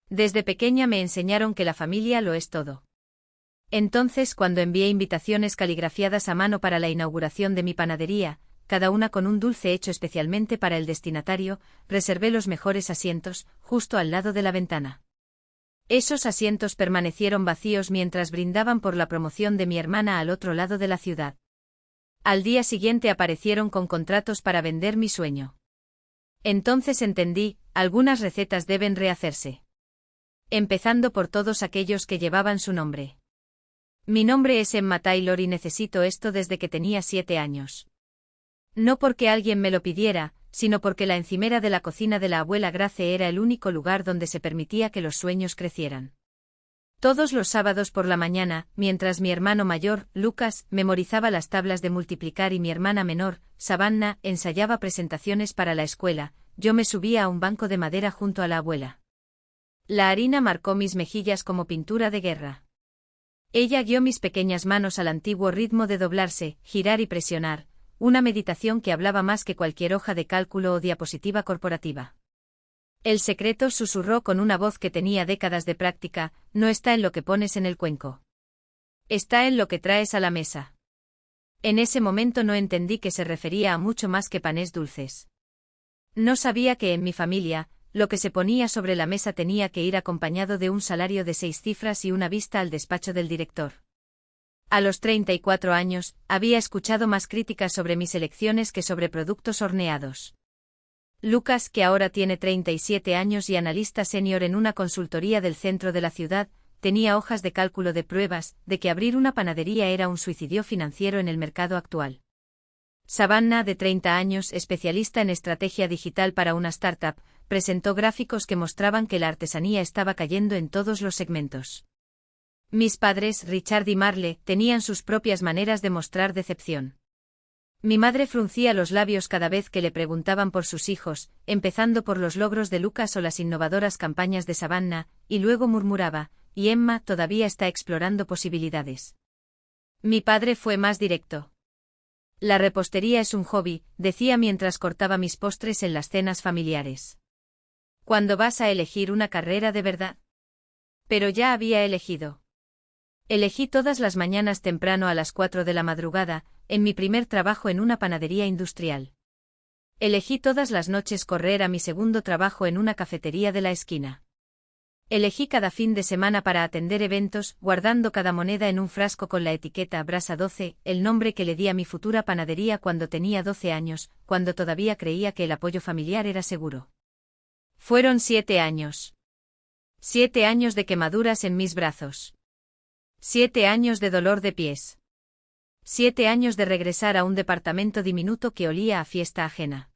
Desde pequeña me enseñaron que la familia lo es todo. Entonces, cuando envié invitaciones caligrafiadas a mano para la inauguración de mi panadería, cada una con un dulce hecho especialmente para el destinatario, reservé los mejores asientos, justo al lado de la ventana. Esos asientos permanecieron vacíos mientras brindaban por la promoción de mi hermana al otro lado de la ciudad. Al día siguiente aparecieron con contratos para vender mi sueño. Entonces entendí, algunas recetas deben rehacerse. Empezando por todos aquellos que llevaban su nombre. Mi nombre es Emma Taylor y necesito esto desde que tenía 7 años. No porque alguien me lo pidiera, sino porque la encimera de la cocina de la abuela Grace era el único lugar donde se permitía que los sueños crecieran. Todos los sábados por la mañana, mientras mi hermano mayor, Lucas, memorizaba las tablas de multiplicar y mi hermana menor, Savannah, ensayaba presentaciones para la escuela, yo me subía a un banco de madera junto a la abuela. La harina marcó mis mejillas como pintura de guerra. Ella guió mis pequeñas manos al antiguo ritmo de doblarse, girar y presionar, una meditación que hablaba más que cualquier hoja de cálculo o diapositiva corporativa. El secreto, susurró con una voz que tenía décadas de práctica, no está en lo que pones en el cuenco. Está en lo que traes a la mesa. En ese momento no entendí que se refería a mucho más que panes dulces. No sabía que en mi familia, lo que se ponía sobre la mesa tenía que ir acompañado de un salario de 6 cifras y una vista al despacho del director. A los 34 años, había escuchado más críticas sobre mis elecciones que sobre productos horneados. Lucas, que ahora tiene 37 años y analista senior en una consultoría del centro de la ciudad, tenía hojas de cálculo de pruebas de que abrir una panadería era un suicidio financiero en el mercado actual. Savannah, de 30 años, especialista en estrategia digital para una startup, presentó gráficos que mostraban que la artesanía estaba cayendo en todos los segmentos. Mis padres, Richard y Marle, tenían sus propias maneras de mostrar decepción. Mi madre fruncía los labios cada vez que le preguntaban por sus hijos, empezando por los logros de Lucas o las innovadoras campañas de Savannah, y luego murmuraba, y Emma todavía está explorando posibilidades. Mi padre fue más directo. La repostería es un hobby, decía mientras cortaba mis postres en las cenas familiares. ¿Cuándo vas a elegir una carrera de verdad? Pero ya había elegido. Elegí todas las mañanas temprano a las 4 de la madrugada, en mi primer trabajo en una panadería industrial. Elegí todas las noches correr a mi segundo trabajo en una cafetería de la esquina. Elegí cada fin de semana para atender eventos, guardando cada moneda en un frasco con la etiqueta Brasa 12, el nombre que le di a mi futura panadería cuando tenía 12 años, cuando todavía creía que el apoyo familiar era seguro. Fueron 7 años. 7 años de quemaduras en mis brazos. 7 años de dolor de pies. 7 años de regresar a un departamento diminuto que olía a fiesta ajena.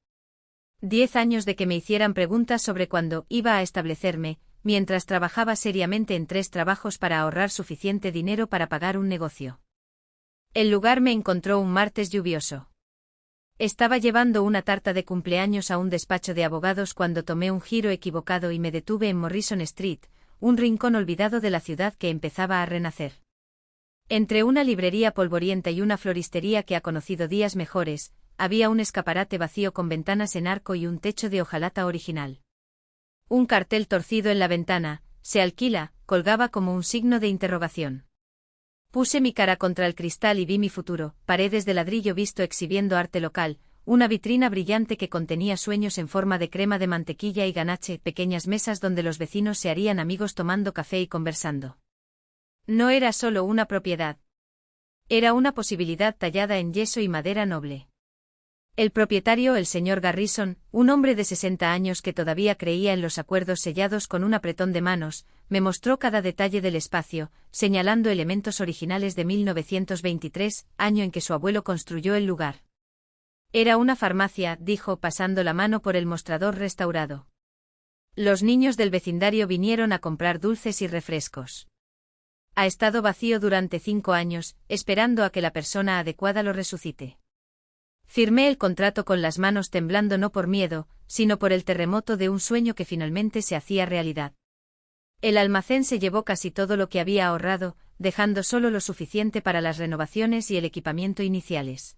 10 años de que me hicieran preguntas sobre cuándo iba a establecerme, mientras trabajaba seriamente en 3 trabajos para ahorrar suficiente dinero para pagar un negocio. El lugar me encontró un martes lluvioso. Estaba llevando una tarta de cumpleaños a un despacho de abogados cuando tomé un giro equivocado y me detuve en Morrison Street, un rincón olvidado de la ciudad que empezaba a renacer. Entre una librería polvorienta y una floristería que ha conocido días mejores, había un escaparate vacío con ventanas en arco y un techo de hojalata original. Un cartel torcido en la ventana, se alquila, colgaba como un signo de interrogación. Puse mi cara contra el cristal y vi mi futuro, paredes de ladrillo visto exhibiendo arte local, una vitrina brillante que contenía sueños en forma de crema de mantequilla y ganache, pequeñas mesas donde los vecinos se harían amigos tomando café y conversando. No era solo una propiedad. Era una posibilidad tallada en yeso y madera noble. El propietario, el señor Garrison, un hombre de 60 años que todavía creía en los acuerdos sellados con un apretón de manos, me mostró cada detalle del espacio, señalando elementos originales de 1923, año en que su abuelo construyó el lugar. Era una farmacia, dijo pasando la mano por el mostrador restaurado. Los niños del vecindario vinieron a comprar dulces y refrescos. Ha estado vacío durante 5 años, esperando a que la persona adecuada lo resucite. Firmé el contrato con las manos temblando no por miedo, sino por el terremoto de un sueño que finalmente se hacía realidad. El almacén se llevó casi todo lo que había ahorrado, dejando solo lo suficiente para las renovaciones y el equipamiento iniciales.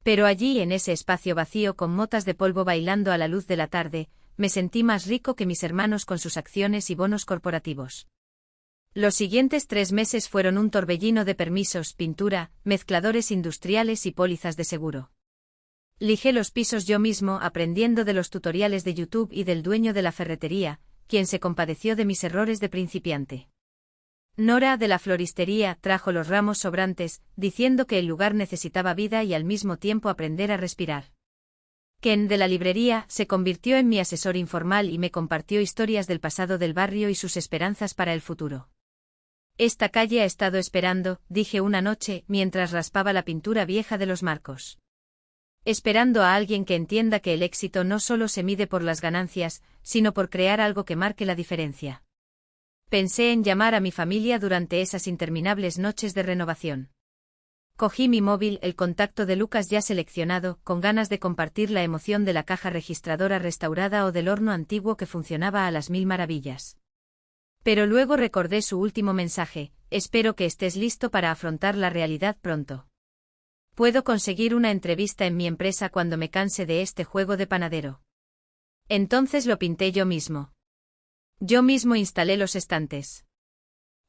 Pero allí, en ese espacio vacío con motas de polvo bailando a la luz de la tarde, me sentí más rico que mis hermanos con sus acciones y bonos corporativos. Los siguientes 3 meses fueron un torbellino de permisos, pintura, mezcladores industriales y pólizas de seguro. Lijé los pisos yo mismo aprendiendo de los tutoriales de YouTube y del dueño de la ferretería, quien se compadeció de mis errores de principiante. Nora, de la floristería, trajo los ramos sobrantes, diciendo que el lugar necesitaba vida y al mismo tiempo aprender a respirar. Ken, de la librería, se convirtió en mi asesor informal y me compartió historias del pasado del barrio y sus esperanzas para el futuro. Esta calle ha estado esperando, dije una noche, mientras raspaba la pintura vieja de los marcos. Esperando a alguien que entienda que el éxito no solo se mide por las ganancias, sino por crear algo que marque la diferencia. Pensé en llamar a mi familia durante esas interminables noches de renovación. Cogí mi móvil, el contacto de Lucas ya seleccionado, con ganas de compartir la emoción de la caja registradora restaurada o del horno antiguo que funcionaba a las 1000 maravillas. Pero luego recordé su último mensaje: espero que estés listo para afrontar la realidad pronto. Puedo conseguir una entrevista en mi empresa cuando me canse de este juego de panadero. Entonces lo pinté yo mismo. Yo mismo instalé los estantes.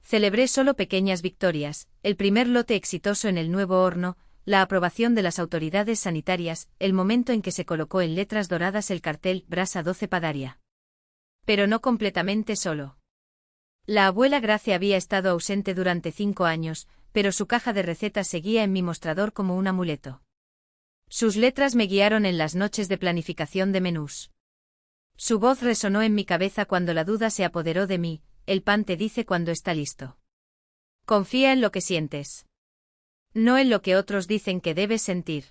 Celebré solo pequeñas victorias: el primer lote exitoso en el nuevo horno, la aprobación de las autoridades sanitarias, el momento en que se colocó en letras doradas el cartel Brasa 12 Padaria. Pero no completamente solo. La abuela Gracia había estado ausente durante 5 años, pero su caja de recetas seguía en mi mostrador como un amuleto. Sus letras me guiaron en las noches de planificación de menús. Su voz resonó en mi cabeza cuando la duda se apoderó de mí: el pan te dice cuando está listo. Confía en lo que sientes. No en lo que otros dicen que debes sentir.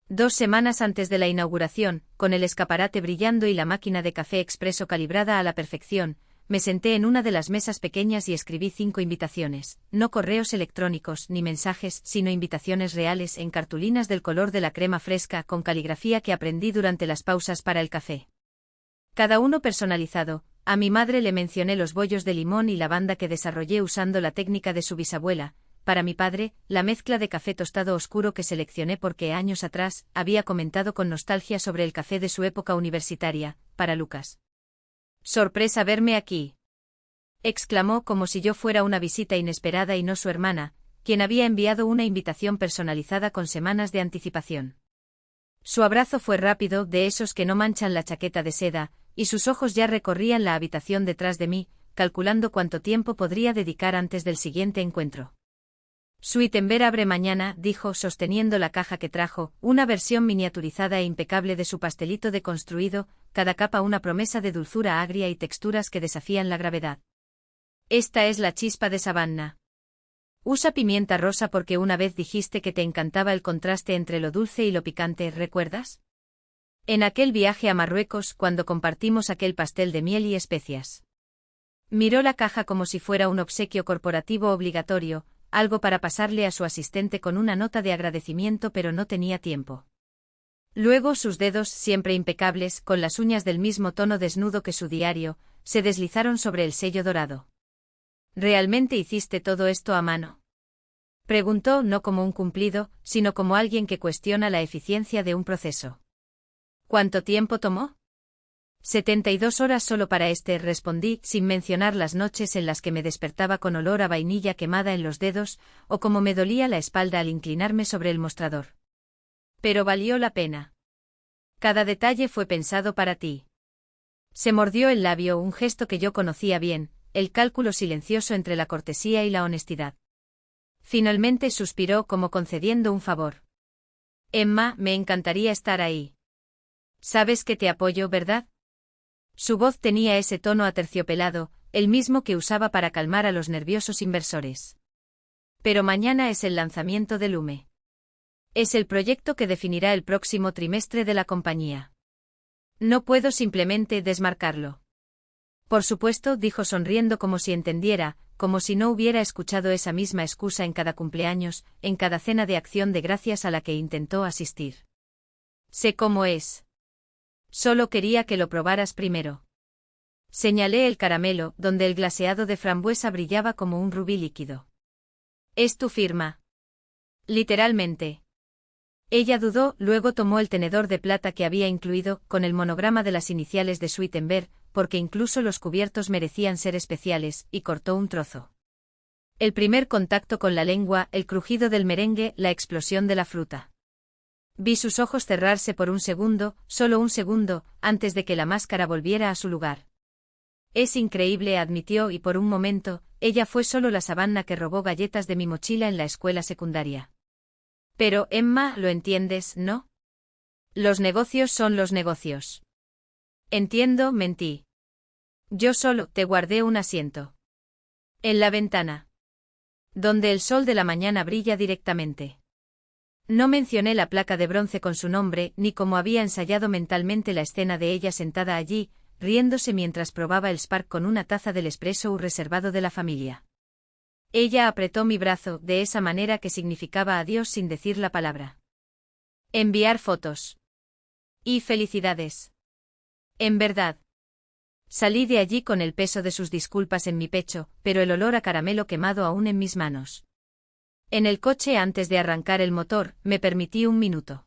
2 semanas antes de la inauguración, con el escaparate brillando y la máquina de café expreso calibrada a la perfección, me senté en una de las mesas pequeñas y escribí 5 invitaciones, no correos electrónicos ni mensajes, sino invitaciones reales en cartulinas del color de la crema fresca con caligrafía que aprendí durante las pausas para el café. Cada uno personalizado. A mi madre le mencioné los bollos de limón y lavanda que desarrollé usando la técnica de su bisabuela. Para mi padre, la mezcla de café tostado oscuro que seleccioné porque años atrás había comentado con nostalgia sobre el café de su época universitaria. Para Lucas. «Sorpresa verme aquí», exclamó como si yo fuera una visita inesperada y no su hermana, quien había enviado una invitación personalizada con semanas de anticipación. Su abrazo fue rápido, de esos que no manchan la chaqueta de seda, y sus ojos ya recorrían la habitación detrás de mí, calculando cuánto tiempo podría dedicar antes del siguiente encuentro. Sweetenberg abre mañana, dijo sosteniendo la caja que trajo, una versión miniaturizada e impecable de su pastelito deconstruido, cada capa una promesa de dulzura agria y texturas que desafían la gravedad. Esta es la chispa de Savannah. Usa pimienta rosa porque una vez dijiste que te encantaba el contraste entre lo dulce y lo picante, ¿recuerdas? En aquel viaje a Marruecos, cuando compartimos aquel pastel de miel y especias. Miró la caja como si fuera un obsequio corporativo obligatorio, algo para pasarle a su asistente con una nota de agradecimiento, pero no tenía tiempo. Luego sus dedos, siempre impecables, con las uñas del mismo tono desnudo que su diario, se deslizaron sobre el sello dorado. ¿Realmente hiciste todo esto a mano?, preguntó, no como un cumplido, sino como alguien que cuestiona la eficiencia de un proceso. ¿Cuánto tiempo tomó? 72 horas solo para respondí, sin mencionar las noches en las que me despertaba con olor a vainilla quemada en los dedos, o como me dolía la espalda al inclinarme sobre el mostrador. Pero valió la pena. Cada detalle fue pensado para ti. Se mordió el labio, un gesto que yo conocía bien, el cálculo silencioso entre la cortesía y la honestidad. Finalmente suspiró como concediendo un favor. Emma, me encantaría estar ahí. Sabes que te apoyo, ¿verdad? Su voz tenía ese tono aterciopelado, el mismo que usaba para calmar a los nerviosos inversores. Pero mañana es el lanzamiento de Lume. Es el proyecto que definirá el próximo trimestre de la compañía. No puedo simplemente desmarcarlo. Por supuesto, dijo sonriendo como si entendiera, como si no hubiera escuchado esa misma excusa en cada cumpleaños, en cada cena de acción de gracias a la que intentó asistir. Sé cómo es. Solo quería que lo probaras primero. Señalé el caramelo, donde el glaseado de frambuesa brillaba como un rubí líquido. Es tu firma. Literalmente. Ella dudó, luego tomó el tenedor de plata que había incluido, con el monograma de las iniciales de Sweetenberg, porque incluso los cubiertos merecían ser especiales, y cortó un trozo. El primer contacto con la lengua, el crujido del merengue, la explosión de la fruta. Vi sus ojos cerrarse por un segundo, solo un segundo, antes de que la máscara volviera a su lugar. Es increíble, admitió, y por un momento, ella fue solo la Savannah que robó galletas de mi mochila en la escuela secundaria. Pero, Emma, lo entiendes, ¿no? Los negocios son los negocios. Entiendo, mentí. Yo solo te guardé un asiento. En la ventana. Donde el sol de la mañana brilla directamente. No mencioné la placa de bronce con su nombre, ni cómo había ensayado mentalmente la escena de ella sentada allí, riéndose mientras probaba el Spark con una taza del espresso reservado de la familia. Ella apretó mi brazo, de esa manera que significaba adiós sin decir la palabra. Enviar fotos. Y felicidades. En verdad. Salí de allí con el peso de sus disculpas en mi pecho, pero el olor a caramelo quemado aún en mis manos. En el coche, antes de arrancar el motor, me permití un minuto.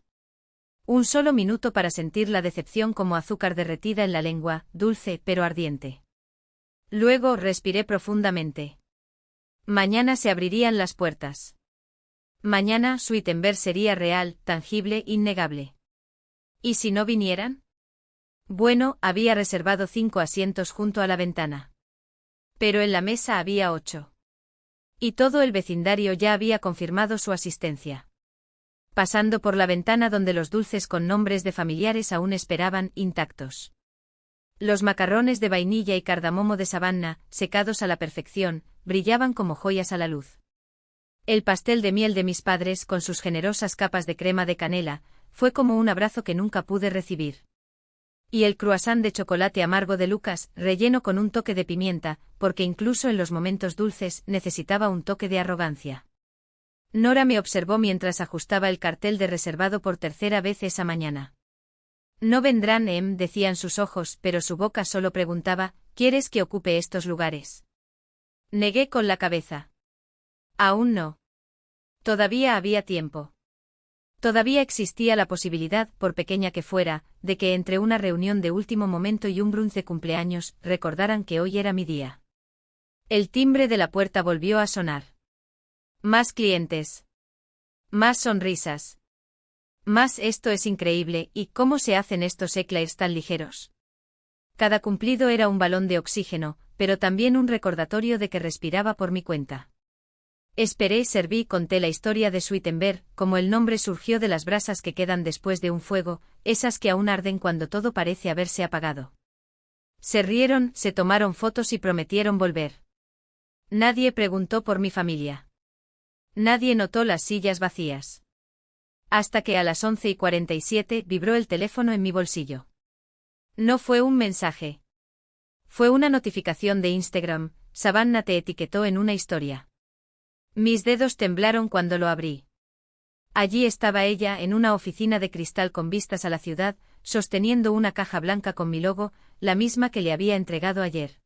Un solo minuto para sentir la decepción como azúcar derretida en la lengua, dulce pero ardiente. Luego respiré profundamente. Mañana se abrirían las puertas. Mañana Sweetenberg sería real, tangible, innegable. ¿Y si no vinieran? Bueno, había reservado 5 asientos junto a la ventana. Pero en la mesa había 8. Y todo el vecindario ya había confirmado su asistencia. Pasando por la ventana donde los dulces con nombres de familiares aún esperaban, intactos. Los macarrones de vainilla y cardamomo de Savannah, secados a la perfección, brillaban como joyas a la luz. El pastel de miel de mis padres, con sus generosas capas de crema de canela, fue como un abrazo que nunca pude recibir. Y el croissant de chocolate amargo de Lucas, relleno con un toque de pimienta, porque incluso en los momentos dulces necesitaba un toque de arrogancia. Nora me observó mientras ajustaba el cartel de reservado por tercera vez esa mañana. No vendrán, decían sus ojos, pero su boca solo preguntaba, ¿quieres que ocupe estos lugares? Negué con la cabeza. Aún no. Todavía había tiempo. Todavía existía la posibilidad, por pequeña que fuera, de que entre una reunión de último momento y un brunch de cumpleaños, recordaran que hoy era mi día. El timbre de la puerta volvió a sonar. Más clientes. Más sonrisas. Más esto es increíble, ¿y cómo se hacen estos eclairs tan ligeros? Cada cumplido era un balón de oxígeno, pero también un recordatorio de que respiraba por mi cuenta. Esperé, serví, conté la historia de Sweetenberg, como el nombre surgió de las brasas que quedan después de un fuego, esas que aún arden cuando todo parece haberse apagado. Se rieron, se tomaron fotos y prometieron volver. Nadie preguntó por mi familia. Nadie notó las sillas vacías. Hasta que a las 11:47 vibró el teléfono en mi bolsillo. No fue un mensaje. Fue una notificación de Instagram, Savannah te etiquetó en una historia. Mis dedos temblaron cuando lo abrí. Allí estaba ella en una oficina de cristal con vistas a la ciudad, sosteniendo una caja blanca con mi logo, la misma que le había entregado ayer.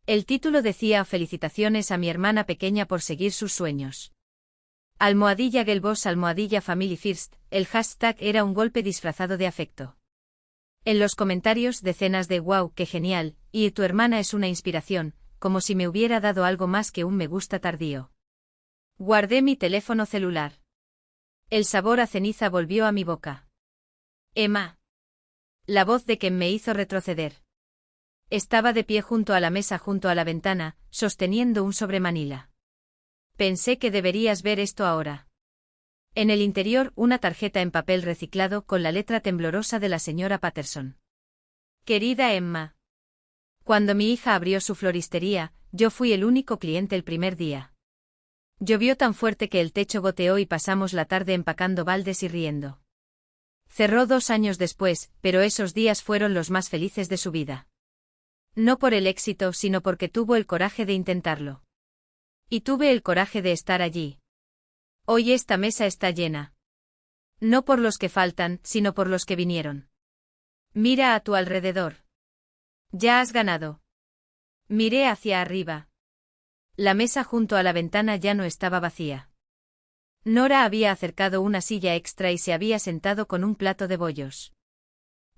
El título decía felicitaciones a mi hermana pequeña por seguir sus sueños. _Girlboss _Family First, el hashtag era un golpe disfrazado de afecto. En los comentarios decenas de wow, qué genial, y tu hermana es una inspiración, como si me hubiera dado algo más que un me gusta tardío. Guardé mi teléfono celular. El sabor a ceniza volvió a mi boca. Emma. La voz de Ken me hizo retroceder. Estaba de pie junto a la mesa junto a la ventana, sosteniendo un sobremanila. Pensé que deberías ver esto ahora. En el interior, una tarjeta en papel reciclado con la letra temblorosa de la señora Patterson. Querida Emma. Cuando mi hija abrió su floristería, yo fui el único cliente el primer día. Llovió tan fuerte que el techo goteó y pasamos la tarde empacando baldes y riendo. Cerró 2 años después, pero esos días fueron los más felices de su vida. No por el éxito, sino porque tuvo el coraje de intentarlo. Y tuve el coraje de estar allí. Hoy esta mesa está llena. No por los que faltan, sino por los que vinieron. Mira a tu alrededor. Ya has ganado. Miré hacia arriba. La mesa junto a la ventana ya no estaba vacía. Nora había acercado una silla extra y se había sentado con un plato de bollos.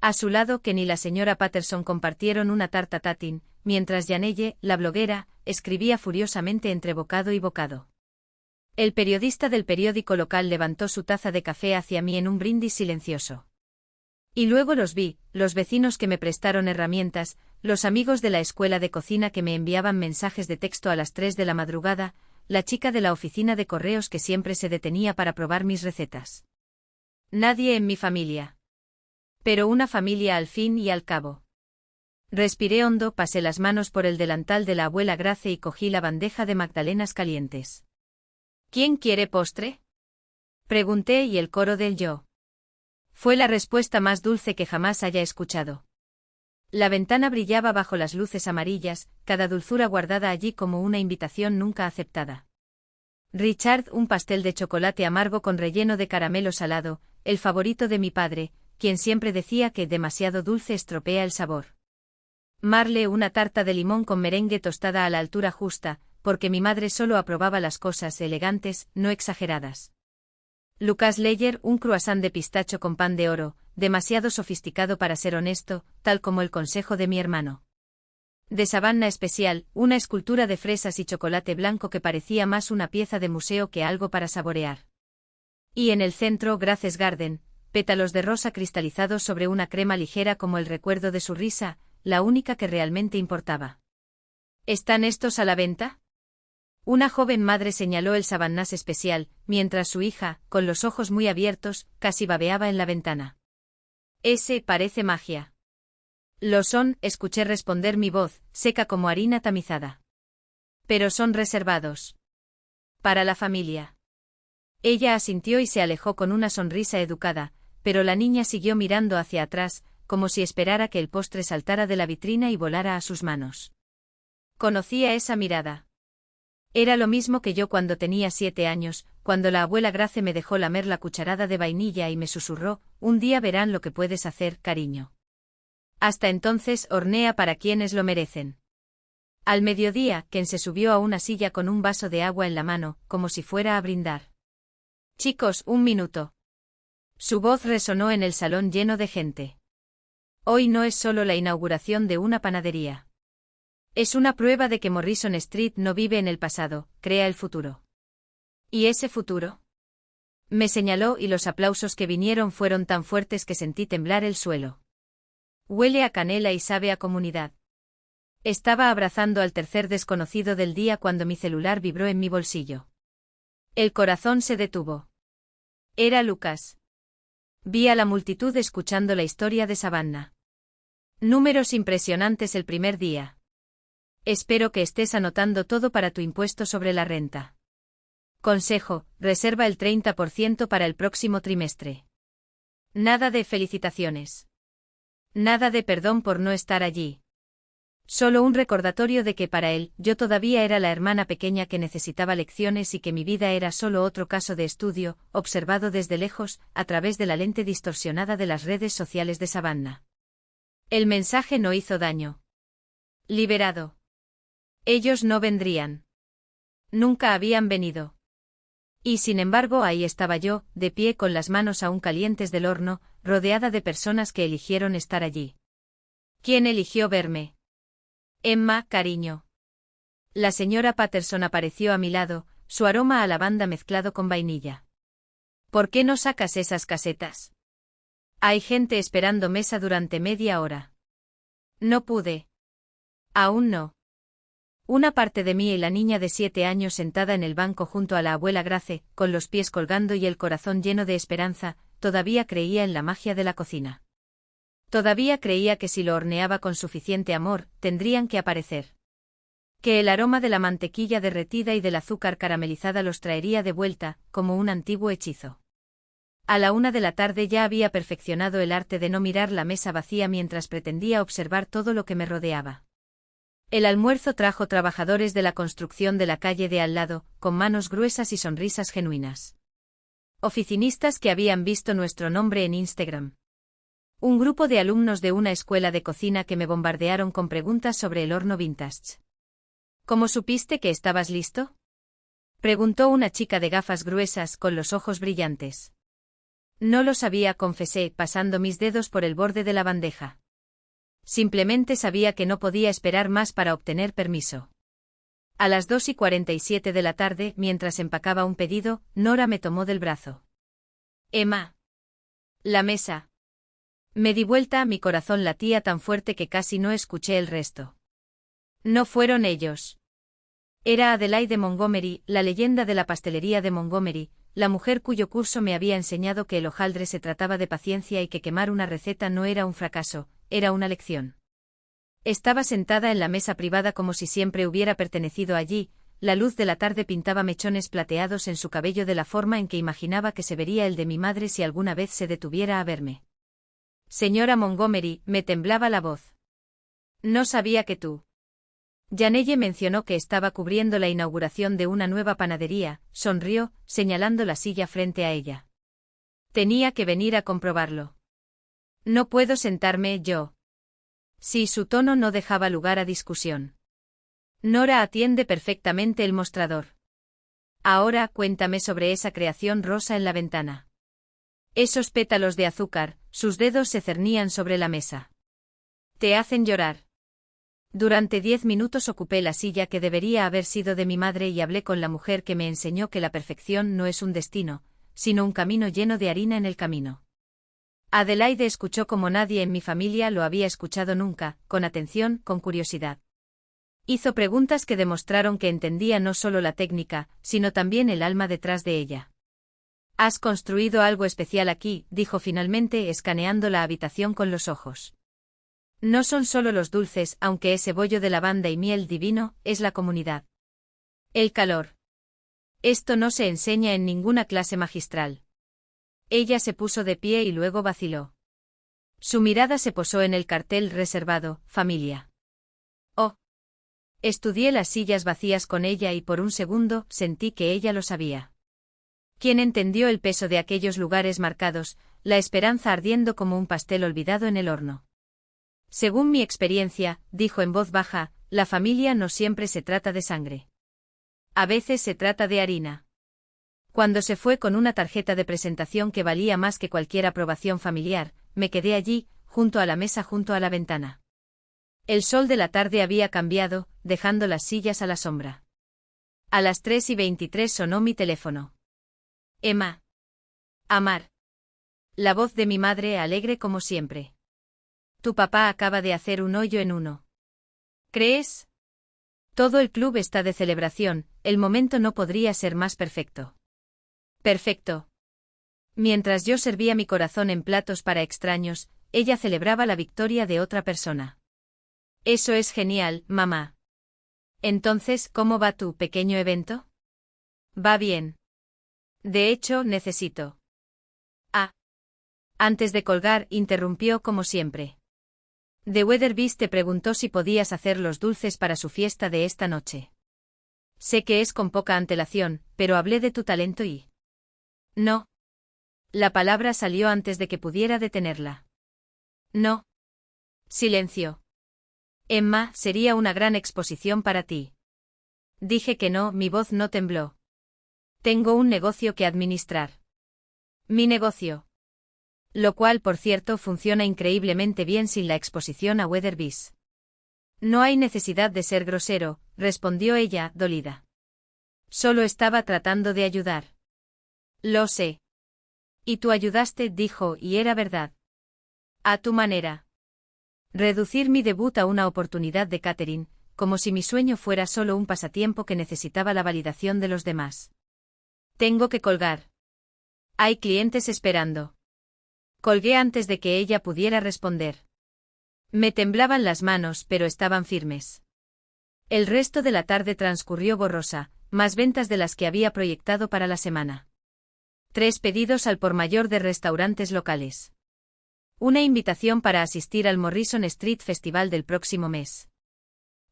A su lado Ken y la señora Patterson compartieron una tarta tatin, mientras Janelle, la bloguera, escribía furiosamente entre bocado y bocado. El periodista del periódico local levantó su taza de café hacia mí en un brindis silencioso. Y luego los vi, los vecinos que me prestaron herramientas, los amigos de la escuela de cocina que me enviaban mensajes de texto a las 3 de la madrugada, la chica de la oficina de correos que siempre se detenía para probar mis recetas. Nadie en mi familia. Pero una familia al fin y al cabo. Respiré hondo, pasé las manos por el delantal de la abuela Grace y cogí la bandeja de magdalenas calientes. ¿Quién quiere postre? Pregunté y el coro del yo. Fue la respuesta más dulce que jamás haya escuchado. La ventana brillaba bajo las luces amarillas, cada dulzura guardada allí como una invitación nunca aceptada. Richard, un pastel de chocolate amargo con relleno de caramelo salado, el favorito de mi padre, quien siempre decía que demasiado dulce estropea el sabor. Marle, una tarta de limón con merengue tostada a la altura justa, porque mi madre solo aprobaba las cosas elegantes, no exageradas. Lucas Leyer, un croissant de pistacho con pan de oro, demasiado sofisticado para ser honesto, tal como el consejo de mi hermano. De Savannah Especial, una escultura de fresas y chocolate blanco que parecía más una pieza de museo que algo para saborear. Y en el centro, Grace's Garden, pétalos de rosa cristalizados sobre una crema ligera como el recuerdo de su risa, la única que realmente importaba. ¿Están estos a la venta? Una joven madre señaló el Savannah's Especial, mientras su hija, con los ojos muy abiertos, casi babeaba en la ventana. Ese parece magia. Lo son, escuché responder mi voz, seca como harina tamizada. Pero son reservados. Para la familia. Ella asintió y se alejó con una sonrisa educada, pero la niña siguió mirando hacia atrás, como si esperara que el postre saltara de la vitrina y volara a sus manos. Conocía esa mirada. Era lo mismo que yo cuando tenía 7 años, cuando la abuela Grace me dejó lamer la cucharada de vainilla y me susurró, un día verán lo que puedes hacer, cariño. Hasta entonces hornea para quienes lo merecen. Al mediodía, Ken se subió a una silla con un vaso de agua en la mano, como si fuera a brindar. Chicos, un minuto. Su voz resonó en el salón lleno de gente. Hoy no es solo la inauguración de una panadería. Es una prueba de que Morrison Street no vive en el pasado, crea el futuro. ¿Y ese futuro? Me señaló y los aplausos que vinieron fueron tan fuertes que sentí temblar el suelo. Huele a canela y sabe a comunidad. Estaba abrazando al tercer desconocido del día cuando mi celular vibró en mi bolsillo. El corazón se detuvo. Era Lucas. Vi a la multitud escuchando la historia de Savannah. Números impresionantes el primer día. Espero que estés anotando todo para tu impuesto sobre la renta. Consejo, reserva el 30% para el próximo trimestre. Nada de felicitaciones. Nada de perdón por no estar allí. Solo un recordatorio de que para él, yo todavía era la hermana pequeña que necesitaba lecciones y que mi vida era solo otro caso de estudio, observado desde lejos, a través de la lente distorsionada de las redes sociales de Savannah. El mensaje no hizo daño. Liberado. Ellos no vendrían. Nunca habían venido. Y sin embargo ahí estaba yo, de pie con las manos aún calientes del horno, rodeada de personas que eligieron estar allí. ¿Quién eligió verme? Emma, cariño. La señora Patterson apareció a mi lado, su aroma a lavanda mezclado con vainilla. ¿Por qué no sacas esas casetas? Hay gente esperando mesa durante media hora. No pude. Aún no. Una parte de mí y la niña de 7 años sentada en el banco junto a la abuela Grace, con los pies colgando y el corazón lleno de esperanza, todavía creía en la magia de la cocina. Todavía creía que si lo horneaba con suficiente amor, tendrían que aparecer. Que el aroma de la mantequilla derretida y del azúcar caramelizada los traería de vuelta, como un antiguo hechizo. A la 1 de la tarde ya había perfeccionado el arte de no mirar la mesa vacía mientras pretendía observar todo lo que me rodeaba. El almuerzo trajo trabajadores de la construcción de la calle de al lado, con manos gruesas y sonrisas genuinas. Oficinistas que habían visto nuestro nombre en Instagram. Un grupo de alumnos de una escuela de cocina que me bombardearon con preguntas sobre el horno vintage. ¿Cómo supiste que estabas listo? Preguntó una chica de gafas gruesas con los ojos brillantes. No lo sabía, confesé, pasando mis dedos por el borde de la bandeja. Simplemente sabía que no podía esperar más para obtener permiso. A las 2:47 de la tarde, mientras empacaba un pedido, Nora me tomó del brazo. Emma. La mesa. Me di vuelta, mi corazón latía tan fuerte que casi no escuché el resto. No fueron ellos. Era Adelaide Montgomery, la leyenda de la pastelería de Montgomery, la mujer cuyo curso me había enseñado que el hojaldre se trataba de paciencia y que quemar una receta no era un fracaso, era una lección. Estaba sentada en la mesa privada como si siempre hubiera pertenecido allí, la luz de la tarde pintaba mechones plateados en su cabello de la forma en que imaginaba que se vería el de mi madre si alguna vez se detuviera a verme. Señora Montgomery, me temblaba la voz. No sabía que tú. Janelle mencionó que estaba cubriendo la inauguración de una nueva panadería, sonrió, señalando la silla frente a ella. Tenía que venir a comprobarlo. No puedo sentarme yo. Sí, su tono no dejaba lugar a discusión. Nora atiende perfectamente el mostrador. Ahora cuéntame sobre esa creación rosa en la ventana. Esos pétalos de azúcar, sus dedos se cernían sobre la mesa. Te hacen llorar. Durante 10 minutos ocupé la silla que debería haber sido de mi madre y hablé con la mujer que me enseñó que la perfección no es un destino, sino un camino lleno de harina en el camino. Adelaide escuchó como nadie en mi familia lo había escuchado nunca, con atención, con curiosidad. Hizo preguntas que demostraron que entendía no solo la técnica, sino también el alma detrás de ella. Has construido algo especial aquí, dijo finalmente, escaneando la habitación con los ojos. No son solo los dulces, aunque ese bollo de lavanda y miel divino, es la comunidad. El calor. Esto no se enseña en ninguna clase magistral. Ella se puso de pie y luego vaciló. Su mirada se posó en el cartel reservado, familia. Oh. Estudié las sillas vacías con ella y por un segundo sentí que ella lo sabía. ¿Quién entendió el peso de aquellos lugares marcados, la esperanza ardiendo como un pastel olvidado en el horno? Según mi experiencia, dijo en voz baja, la familia no siempre se trata de sangre. A veces se trata de harina. Cuando se fue con una tarjeta de presentación que valía más que cualquier aprobación familiar, me quedé allí, junto a la mesa junto a la ventana. El sol de la tarde había cambiado, dejando las sillas a la sombra. A las 3:23 sonó mi teléfono. Emma. Amar. La voz de mi madre alegre como siempre. Tu papá acaba de hacer un hoyo en uno. ¿Crees? Todo el club está de celebración, el momento no podría ser más perfecto. Perfecto. Mientras yo servía mi corazón en platos para extraños, ella celebraba la victoria de otra persona. Eso es genial, mamá. Entonces, ¿cómo va tu pequeño evento? Va bien. De hecho, necesito. Ah. Antes de colgar, interrumpió como siempre. The Weatherbeast te preguntó si podías hacer los dulces para su fiesta de esta noche. Sé que es con poca antelación, pero hablé de tu talento y... No. La palabra salió antes de que pudiera detenerla. No. Silencio. Emma, sería una gran exposición para ti. Dije que no, mi voz no tembló. Tengo un negocio que administrar. Mi negocio. Lo cual, por cierto, funciona increíblemente bien sin la exposición a Weatherbeast. No hay necesidad de ser grosero, respondió ella, dolida. Solo estaba tratando de ayudar. Lo sé. Y tú ayudaste, dijo, y era verdad. A tu manera. Reducir mi debut a una oportunidad de catering, como si mi sueño fuera solo un pasatiempo que necesitaba la validación de los demás. Tengo que colgar. Hay clientes esperando. Colgué antes de que ella pudiera responder. Me temblaban las manos, pero estaban firmes. El resto de la tarde transcurrió borrosa, más ventas de las que había proyectado para la semana. 3 pedidos al por mayor de restaurantes locales. Una invitación para asistir al Morrison Street Festival del próximo mes.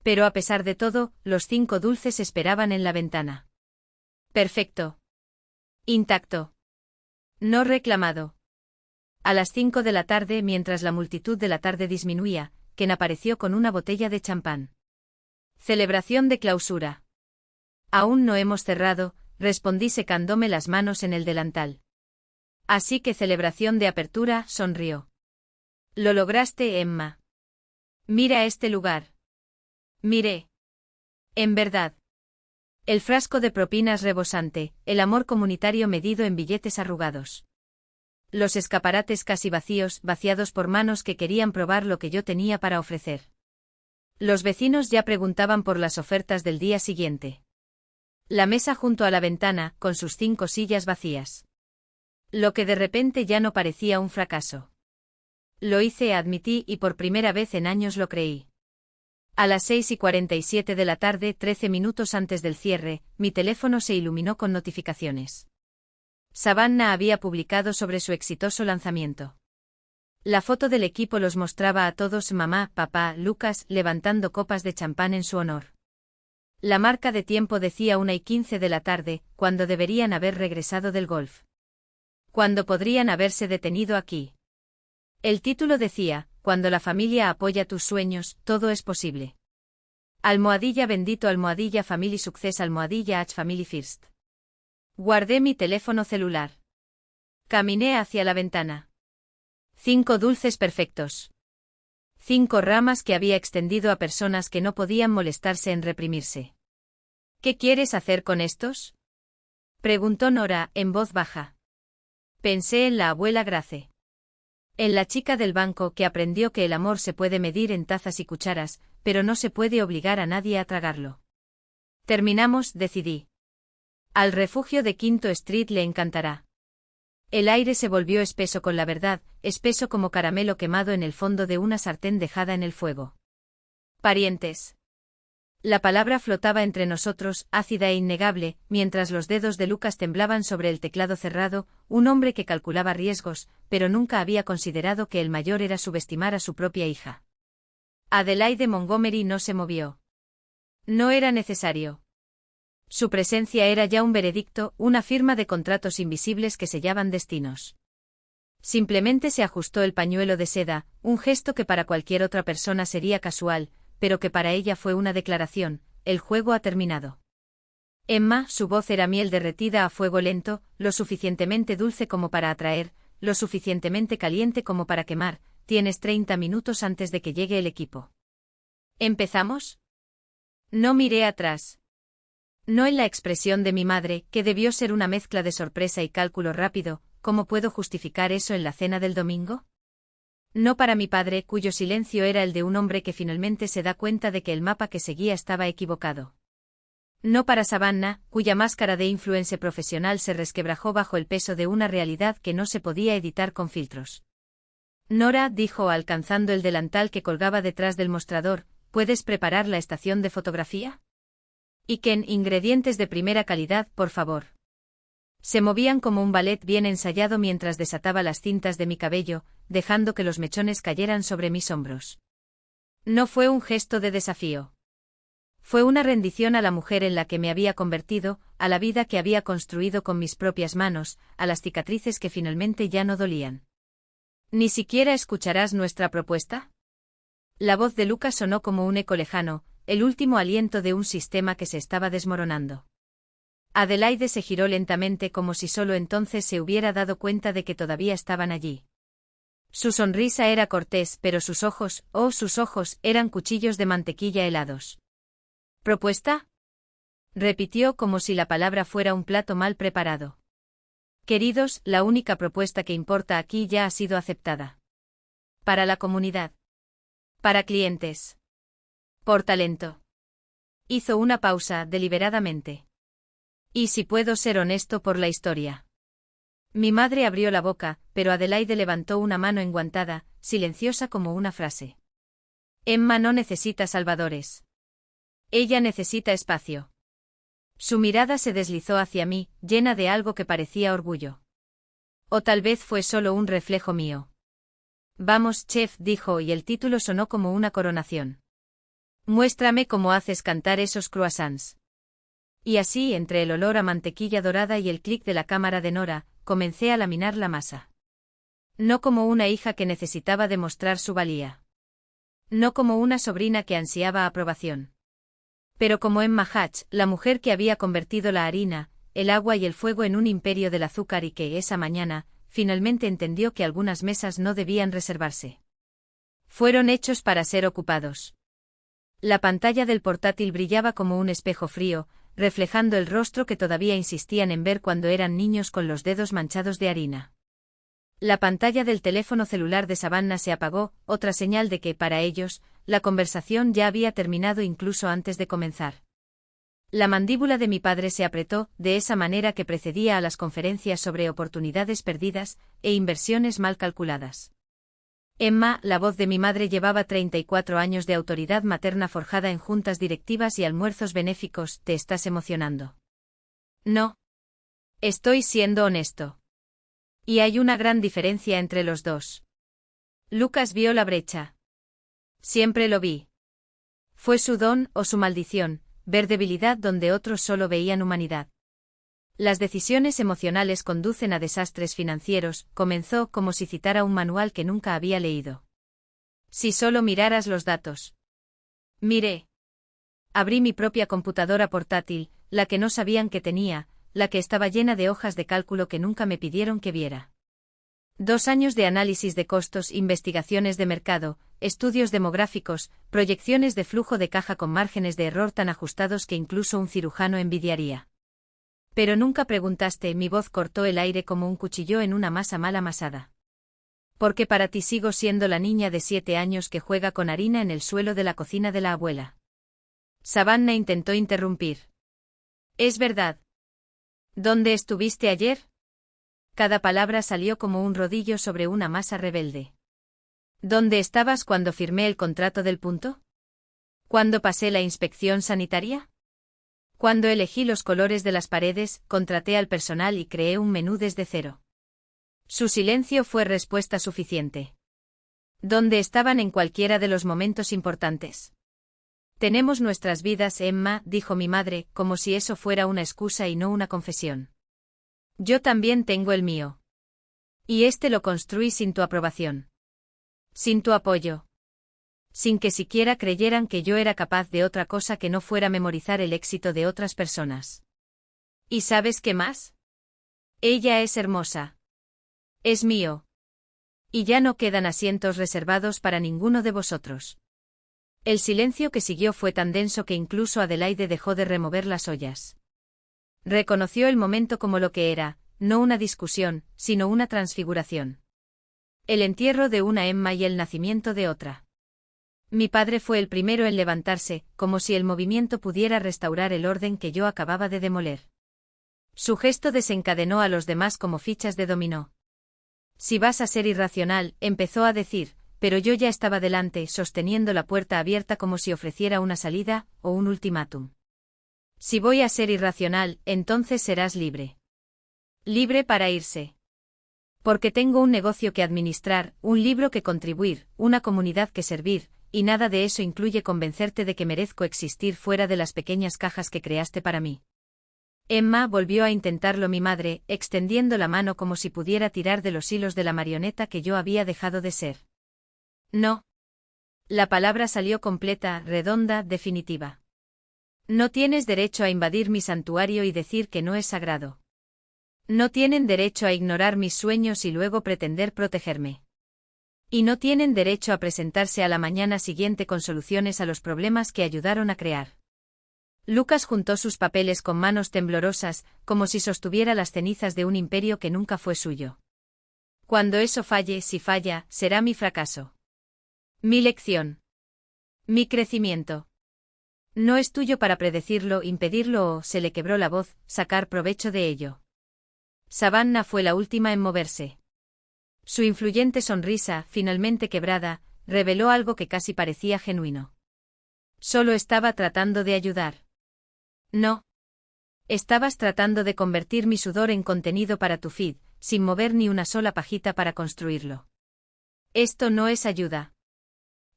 Pero a pesar de todo, los 5 dulces esperaban en la ventana. Perfecto. Intacto. No reclamado. A las 5 de la tarde, mientras la multitud de la tarde disminuía, Ken apareció con una botella de champán. Celebración de clausura. Aún no hemos cerrado, respondí secándome las manos en el delantal. Así que celebración de apertura, sonrió. Lo lograste, Emma. Mira este lugar. Miré. En verdad. El frasco de propinas rebosante, el amor comunitario medido en billetes arrugados. Los escaparates casi vacíos, vaciados por manos que querían probar lo que yo tenía para ofrecer. Los vecinos ya preguntaban por las ofertas del día siguiente. La mesa junto a la ventana, con sus 5 sillas vacías. Lo que de repente ya no parecía un fracaso. Lo hice, admití, y por primera vez en años lo creí. A las 6:47 de la tarde, 13 minutos antes del cierre, mi teléfono se iluminó con notificaciones. Savannah había publicado sobre su exitoso lanzamiento. La foto del equipo los mostraba a todos, mamá, papá, Lucas, levantando copas de champán en su honor. La marca de tiempo decía 1:15 de la tarde, cuando deberían haber regresado del golf. Cuando podrían haberse detenido aquí. El título decía, cuando la familia apoya tus sueños, todo es posible. ¡Bendito! ¡Family Success! ¡Family First! Guardé mi teléfono celular. Caminé hacia la ventana. 5 dulces perfectos. 5 ramas que había extendido a personas que no podían molestarse en reprimirse. ¿Qué quieres hacer con estos?, preguntó Nora, en voz baja. Pensé en la abuela Grace. En la chica del banco que aprendió que el amor se puede medir en tazas y cucharas, pero no se puede obligar a nadie a tragarlo. Terminamos, decidí. Al refugio de Quinto Street le encantará. El aire se volvió espeso con la verdad, espeso como caramelo quemado en el fondo de una sartén dejada en el fuego. Parientes. La palabra flotaba entre nosotros, ácida e innegable, mientras los dedos de Lucas temblaban sobre el teclado cerrado, un hombre que calculaba riesgos, pero nunca había considerado que el mayor era subestimar a su propia hija. Adelaide Montgomery no se movió. No era necesario. Su presencia era ya un veredicto, una firma de contratos invisibles que sellaban destinos. Simplemente se ajustó el pañuelo de seda, un gesto que para cualquier otra persona sería casual, pero que para ella fue una declaración: el juego ha terminado. Emma, su voz era miel derretida a fuego lento, lo suficientemente dulce como para atraer, lo suficientemente caliente como para quemar. Tienes 30 minutos antes de que llegue el equipo. ¿Empezamos? No miré atrás. No en la expresión de mi madre, que debió ser una mezcla de sorpresa y cálculo rápido. ¿Cómo puedo justificar eso en la cena del domingo? No para mi padre, cuyo silencio era el de un hombre que finalmente se da cuenta de que el mapa que seguía estaba equivocado. No para Savannah, cuya máscara de influencer profesional se resquebrajó bajo el peso de una realidad que no se podía editar con filtros. Nora, dijo alcanzando el delantal que colgaba detrás del mostrador, ¿puedes preparar la estación de fotografía? Y Ken, ingredientes de primera calidad, por favor. Se movían como un ballet bien ensayado mientras desataba las cintas de mi cabello, dejando que los mechones cayeran sobre mis hombros. No fue un gesto de desafío. Fue una rendición a la mujer en la que me había convertido, a la vida que había construido con mis propias manos, a las cicatrices que finalmente ya no dolían. ¿Ni siquiera escucharás nuestra propuesta? La voz de Lucas sonó como un eco lejano, el último aliento de un sistema que se estaba desmoronando. Adelaide se giró lentamente como si solo entonces se hubiera dado cuenta de que todavía estaban allí. Su sonrisa era cortés, pero sus ojos, sus ojos, eran cuchillos de mantequilla helados. ¿Propuesta?, repitió como si la palabra fuera un plato mal preparado. Queridos, la única propuesta que importa aquí ya ha sido aceptada. Para la comunidad. Para clientes. Por talento. Hizo una pausa, deliberadamente. Y si puedo ser honesto, por la historia. Mi madre abrió la boca, pero Adelaide levantó una mano enguantada, silenciosa como una frase. Emma no necesita salvadores. Ella necesita espacio. Su mirada se deslizó hacia mí, llena de algo que parecía orgullo. O tal vez fue solo un reflejo mío. Vamos, chef, dijo, y el título sonó como una coronación. Muéstrame cómo haces cantar esos croissants. Y así, entre el olor a mantequilla dorada y el clic de la cámara de Nora, comencé a laminar la masa. No como una hija que necesitaba demostrar su valía. No como una sobrina que ansiaba aprobación. Pero como Emma Hatch, la mujer que había convertido la harina, el agua y el fuego en un imperio del azúcar y que, esa mañana, finalmente entendió que algunas mesas no debían reservarse. Fueron hechos para ser ocupados. La pantalla del portátil brillaba como un espejo frío, reflejando el rostro que todavía insistían en ver cuando eran niños con los dedos manchados de harina. La pantalla del teléfono celular de Savannah se apagó, otra señal de que, para ellos, la conversación ya había terminado incluso antes de comenzar. La mandíbula de mi padre se apretó, de esa manera que precedía a las conferencias sobre oportunidades perdidas e inversiones mal calculadas. Emma, la voz de mi madre, llevaba 34 años de autoridad materna forjada en juntas directivas y almuerzos benéficos. ¿Te estás emocionando? No. Estoy siendo honesto. Y hay una gran diferencia entre los dos. Lucas vio la brecha. Siempre lo vi. Fue su don o su maldición, ver debilidad donde otros solo veían humanidad. Las decisiones emocionales conducen a desastres financieros, comenzó como si citara un manual que nunca había leído. Si solo miraras los datos. Miré. Abrí mi propia computadora portátil, la que no sabían que tenía, la que estaba llena de hojas de cálculo que nunca me pidieron que viera. 2 años de análisis de costos, investigaciones de mercado, estudios demográficos, proyecciones de flujo de caja con márgenes de error tan ajustados que incluso un cirujano envidiaría. Pero nunca preguntaste, mi voz cortó el aire como un cuchillo en una masa mal amasada. Porque para ti sigo siendo la niña de 7 años que juega con harina en el suelo de la cocina de la abuela. Savannah intentó interrumpir. Es verdad. ¿Dónde estuviste ayer? Cada palabra salió como un rodillo sobre una masa rebelde. ¿Dónde estabas cuando firmé el contrato del punto? ¿Cuándo pasé la inspección sanitaria? Cuando elegí los colores de las paredes, contraté al personal y creé un menú desde cero. Su silencio fue respuesta suficiente. ¿Dónde estaban en cualquiera de los momentos importantes? Tenemos nuestras vidas, Emma, dijo mi madre, como si eso fuera una excusa y no una confesión. Yo también tengo el mío. Y este lo construí sin tu aprobación. Sin tu apoyo. Sin que siquiera creyeran que yo era capaz de otra cosa que no fuera memorizar el éxito de otras personas. ¿Y sabes qué más? Ella es hermosa. Es mío. Y ya no quedan asientos reservados para ninguno de vosotros. El silencio que siguió fue tan denso que incluso Adelaide dejó de remover las ollas. Reconoció el momento como lo que era, no una discusión, sino una transfiguración. El entierro de una Emma y el nacimiento de otra. Mi padre fue el primero en levantarse, como si el movimiento pudiera restaurar el orden que yo acababa de demoler. Su gesto desencadenó a los demás como fichas de dominó. Si vas a ser irracional, empezó a decir, pero yo ya estaba delante, sosteniendo la puerta abierta como si ofreciera una salida, o un ultimátum. Si voy a ser irracional, entonces serás libre. Libre para irse. Porque tengo un negocio que administrar, un libro que contribuir, una comunidad que servir, y nada de eso incluye convencerte de que merezco existir fuera de las pequeñas cajas que creaste para mí. Emma volvió a intentarlo mi madre, extendiendo la mano como si pudiera tirar de los hilos de la marioneta que yo había dejado de ser. No. La palabra salió completa, redonda, definitiva. No tienes derecho a invadir mi santuario y decir que no es sagrado. No tienen derecho a ignorar mis sueños y luego pretender protegerme. Y no tienen derecho a presentarse a la mañana siguiente con soluciones a los problemas que ayudaron a crear. Lucas juntó sus papeles con manos temblorosas, como si sostuviera las cenizas de un imperio que nunca fue suyo. Cuando eso falle, si falla, será mi fracaso. Mi lección. Mi crecimiento. No es tuyo para predecirlo, impedirlo o, se le quebró la voz, sacar provecho de ello. Savannah fue la última en moverse. Su influyente sonrisa, finalmente quebrada, reveló algo que casi parecía genuino. Solo estaba tratando de ayudar. No. Estabas tratando de convertir mi sudor en contenido para tu feed, sin mover ni una sola pajita para construirlo. Esto no es ayuda.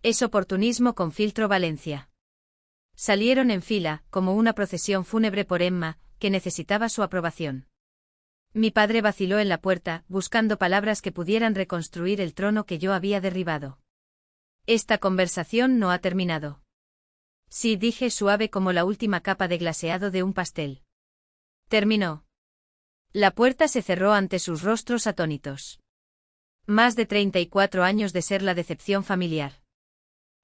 Es oportunismo con filtro Valencia. Salieron en fila, como una procesión fúnebre por Emma, que necesitaba su aprobación. Mi padre vaciló en la puerta, buscando palabras que pudieran reconstruir el trono que yo había derribado. Esta conversación no ha terminado. Sí, dije suave como la última capa de glaseado de un pastel. Terminó. La puerta se cerró ante sus rostros atónitos. Más de 34 años de ser la decepción familiar.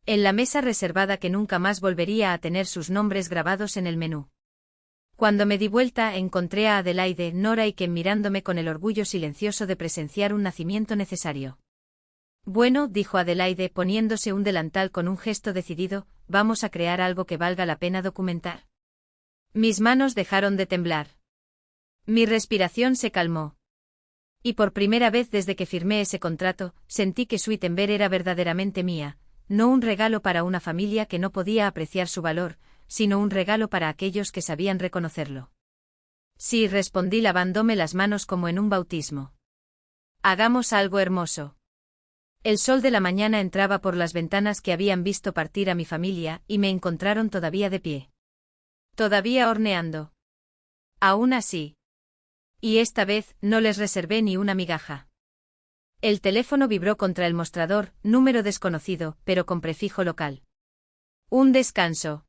En la mesa reservada que nunca más volvería a tener sus nombres grabados en el menú. Cuando me di vuelta encontré a Adelaide, Nora y Ken mirándome con el orgullo silencioso de presenciar un nacimiento necesario. Bueno, dijo Adelaide poniéndose un delantal con un gesto decidido, vamos a crear algo que valga la pena documentar. Mis manos dejaron de temblar. Mi respiración se calmó. Y por primera vez desde que firmé ese contrato, sentí que Sweet Ember era verdaderamente mía, no un regalo para una familia que no podía apreciar su valor, sino un regalo para aquellos que sabían reconocerlo. Sí, respondí lavándome las manos como en un bautismo. Hagamos algo hermoso. El sol de la mañana entraba por las ventanas que habían visto partir a mi familia y me encontraron todavía de pie. Todavía horneando. Aún así. Y esta vez no les reservé ni una migaja. El teléfono vibró contra el mostrador, número desconocido, pero con prefijo local. Un descanso.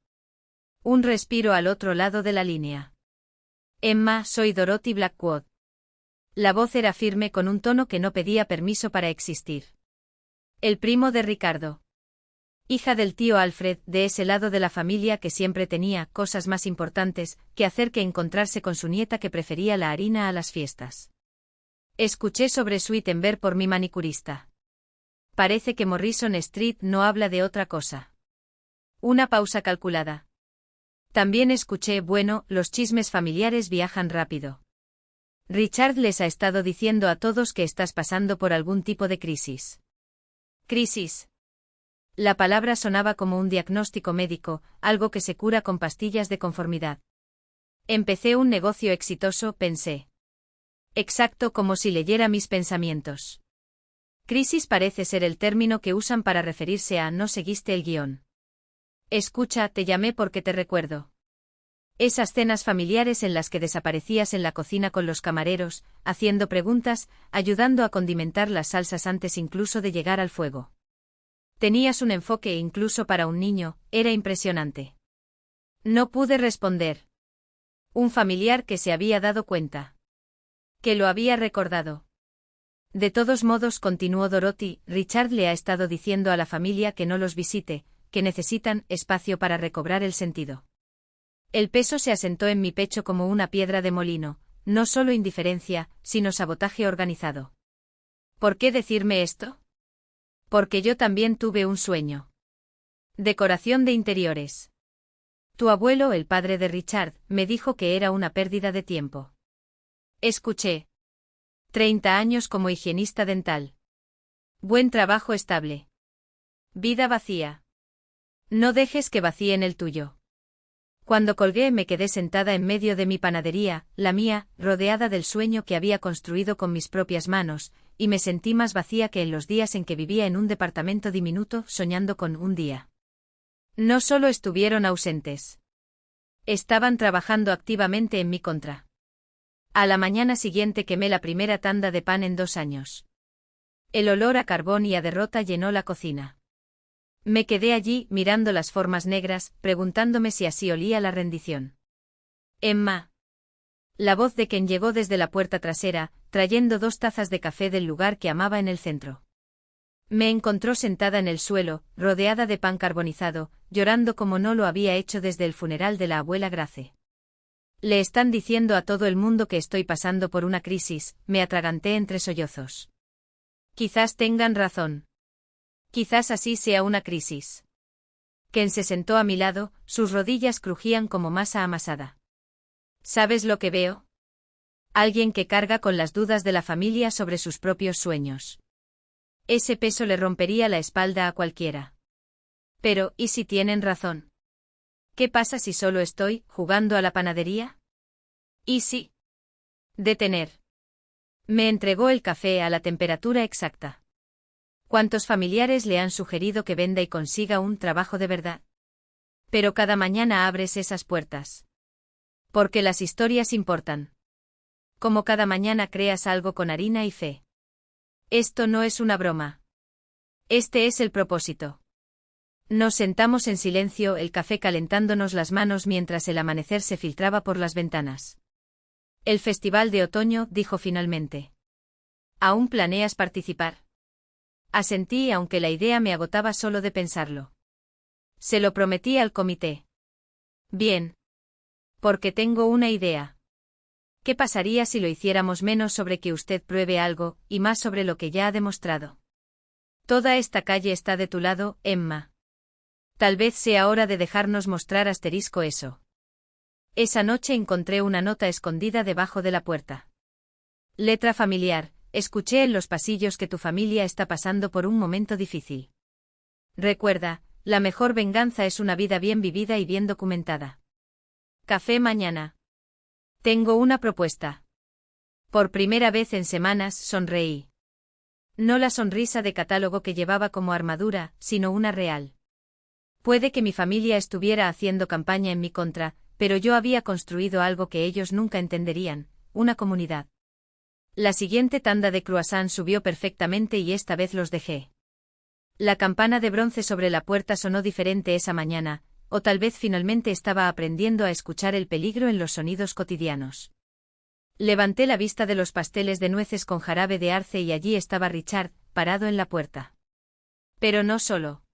Un respiro al otro lado de la línea. Emma, soy Dorothy Blackwood. La voz era firme con un tono que no pedía permiso para existir. El primo de Ricardo. Hija del tío Alfred, de ese lado de la familia que siempre tenía cosas más importantes que hacer que encontrarse con su nieta que prefería la harina a las fiestas. Escuché sobre Sweet Ember por mi manicurista. Parece que Morrison Street no habla de otra cosa. Una pausa calculada. También escuché, bueno, los chismes familiares viajan rápido. Richard les ha estado diciendo a todos que estás pasando por algún tipo de crisis. ¿Crisis? La palabra sonaba como un diagnóstico médico, algo que se cura con pastillas de conformidad. Empecé un negocio exitoso, pensé. Exacto, como si leyera mis pensamientos. Crisis parece ser el término que usan para referirse a no seguiste el guión. Escucha, te llamé porque te recuerdo. Esas cenas familiares en las que desaparecías en la cocina con los camareros, haciendo preguntas, ayudando a condimentar las salsas antes incluso de llegar al fuego. Tenías un enfoque incluso para un niño, era impresionante. No pude responder. Un familiar que se había dado cuenta. Que lo había recordado. De todos modos, continuó Dorothy, Richard le ha estado diciendo a la familia que no los visite, que necesitan espacio para recobrar el sentido. El peso se asentó en mi pecho como una piedra de molino, no solo indiferencia, sino sabotaje organizado. ¿Por qué decirme esto? Porque yo también tuve un sueño. Decoración de interiores. Tu abuelo, el padre de Richard, me dijo que era una pérdida de tiempo. Escuché. 30 años como higienista dental. Buen trabajo estable. Vida vacía. No dejes que vacíen el tuyo. Cuando colgué me quedé sentada en medio de mi panadería, la mía, rodeada del sueño que había construido con mis propias manos, y me sentí más vacía que en los días en que vivía en un departamento diminuto soñando con un día. No solo estuvieron ausentes. Estaban trabajando activamente en mi contra. A la mañana siguiente quemé la primera tanda de pan en 2 años. El olor a carbón y a derrota llenó la cocina. Me quedé allí, mirando las formas negras, preguntándome si así olía la rendición. Emma. La voz de Ken llegó desde la puerta trasera, trayendo 2 tazas de café del lugar que amaba en el centro. Me encontró sentada en el suelo, rodeada de pan carbonizado, llorando como no lo había hecho desde el funeral de la abuela Grace. Le están diciendo a todo el mundo que estoy pasando por una crisis, me atraganté entre sollozos. Quizás tengan razón. Quizás así sea una crisis. Ken se sentó a mi lado, sus rodillas crujían como masa amasada. ¿Sabes lo que veo? Alguien que carga con las dudas de la familia sobre sus propios sueños. Ese peso le rompería la espalda a cualquiera. Pero, ¿y si tienen razón? ¿Qué pasa si solo estoy jugando a la panadería? ¿Y si? Detener. Me entregó el café a la temperatura exacta. ¿Cuántos familiares le han sugerido que venda y consiga un trabajo de verdad? Pero cada mañana abres esas puertas. Porque las historias importan. Como cada mañana creas algo con harina y fe. Esto no es una broma. Este es el propósito. Nos sentamos en silencio, el café calentándonos las manos mientras el amanecer se filtraba por las ventanas. El festival de otoño, dijo finalmente. ¿Aún planeas participar? Asentí aunque la idea me agotaba solo de pensarlo. Se lo prometí al comité. Bien. Porque tengo una idea. ¿Qué pasaría si lo hiciéramos menos sobre que usted pruebe algo, y más sobre lo que ya ha demostrado? Toda esta calle está de tu lado, Emma. Tal vez sea hora de dejarnos mostrar asterisco eso. Esa noche encontré una nota escondida debajo de la puerta. Letra familiar, escuché en los pasillos que tu familia está pasando por un momento difícil. Recuerda, la mejor venganza es una vida bien vivida y bien documentada. Café mañana. Tengo una propuesta. Por primera vez en semanas sonreí. No la sonrisa de catálogo que llevaba como armadura, sino una real. Puede que mi familia estuviera haciendo campaña en mi contra, pero yo había construido algo que ellos nunca entenderían, una comunidad. La siguiente tanda de croissants subió perfectamente y esta vez los dejé. La campana de bronce sobre la puerta sonó diferente esa mañana, o tal vez finalmente estaba aprendiendo a escuchar el peligro en los sonidos cotidianos. Levanté la vista de los pasteles de nueces con jarabe de arce y allí estaba Richard, parado en la puerta. Pero no solo.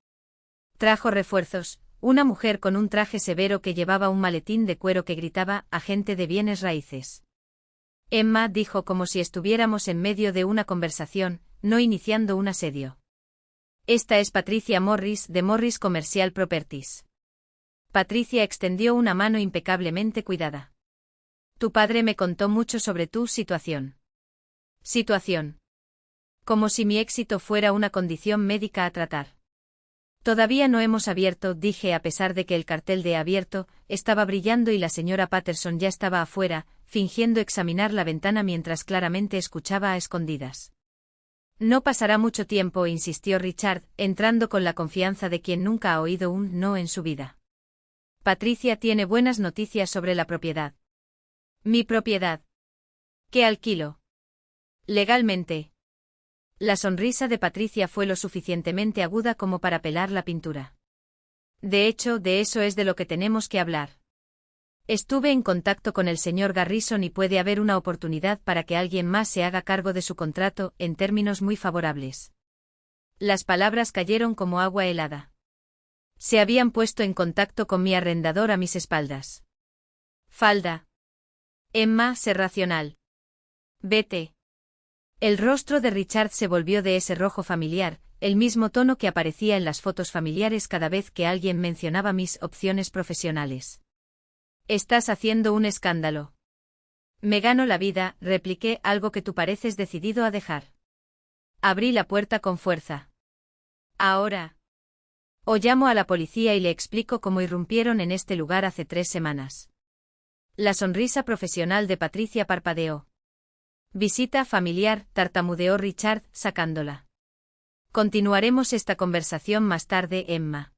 Trajo refuerzos, una mujer con un traje severo que llevaba un maletín de cuero que gritaba, agente de bienes raíces. Emma dijo como si estuviéramos en medio de una conversación, no iniciando un asedio. Esta es Patricia Morris, de Morris Commercial Properties. Patricia extendió una mano impecablemente cuidada. Tu padre me contó mucho sobre tu situación. Situación. Como si mi éxito fuera una condición médica a tratar. Todavía no hemos abierto, dije a pesar de que el cartel de abierto estaba brillando y la señora Patterson ya estaba afuera, fingiendo examinar la ventana mientras claramente escuchaba a escondidas. No pasará mucho tiempo, insistió Richard, entrando con la confianza de quien nunca ha oído un no en su vida. Patricia tiene buenas noticias sobre la propiedad. Mi propiedad. ¿Qué alquilo? Legalmente. La sonrisa de Patricia fue lo suficientemente aguda como para pelar la pintura. De hecho, de eso es de lo que tenemos que hablar. Estuve en contacto con el señor Garrison y puede haber una oportunidad para que alguien más se haga cargo de su contrato, en términos muy favorables. Las palabras cayeron como agua helada. Se habían puesto en contacto con mi arrendador a mis espaldas. Falda. Emma, sé racional. Vete. El rostro de Richard se volvió de ese rojo familiar, el mismo tono que aparecía en las fotos familiares cada vez que alguien mencionaba mis opciones profesionales. Estás haciendo un escándalo. Me gano la vida, repliqué, algo que tú pareces decidido a dejar. Abrí la puerta con fuerza. Ahora. O llamo a la policía y le explico cómo irrumpieron en este lugar hace 3 semanas. La sonrisa profesional de Patricia parpadeó. Visita familiar, tartamudeó Richard, sacándola. Continuaremos esta conversación más tarde, Emma.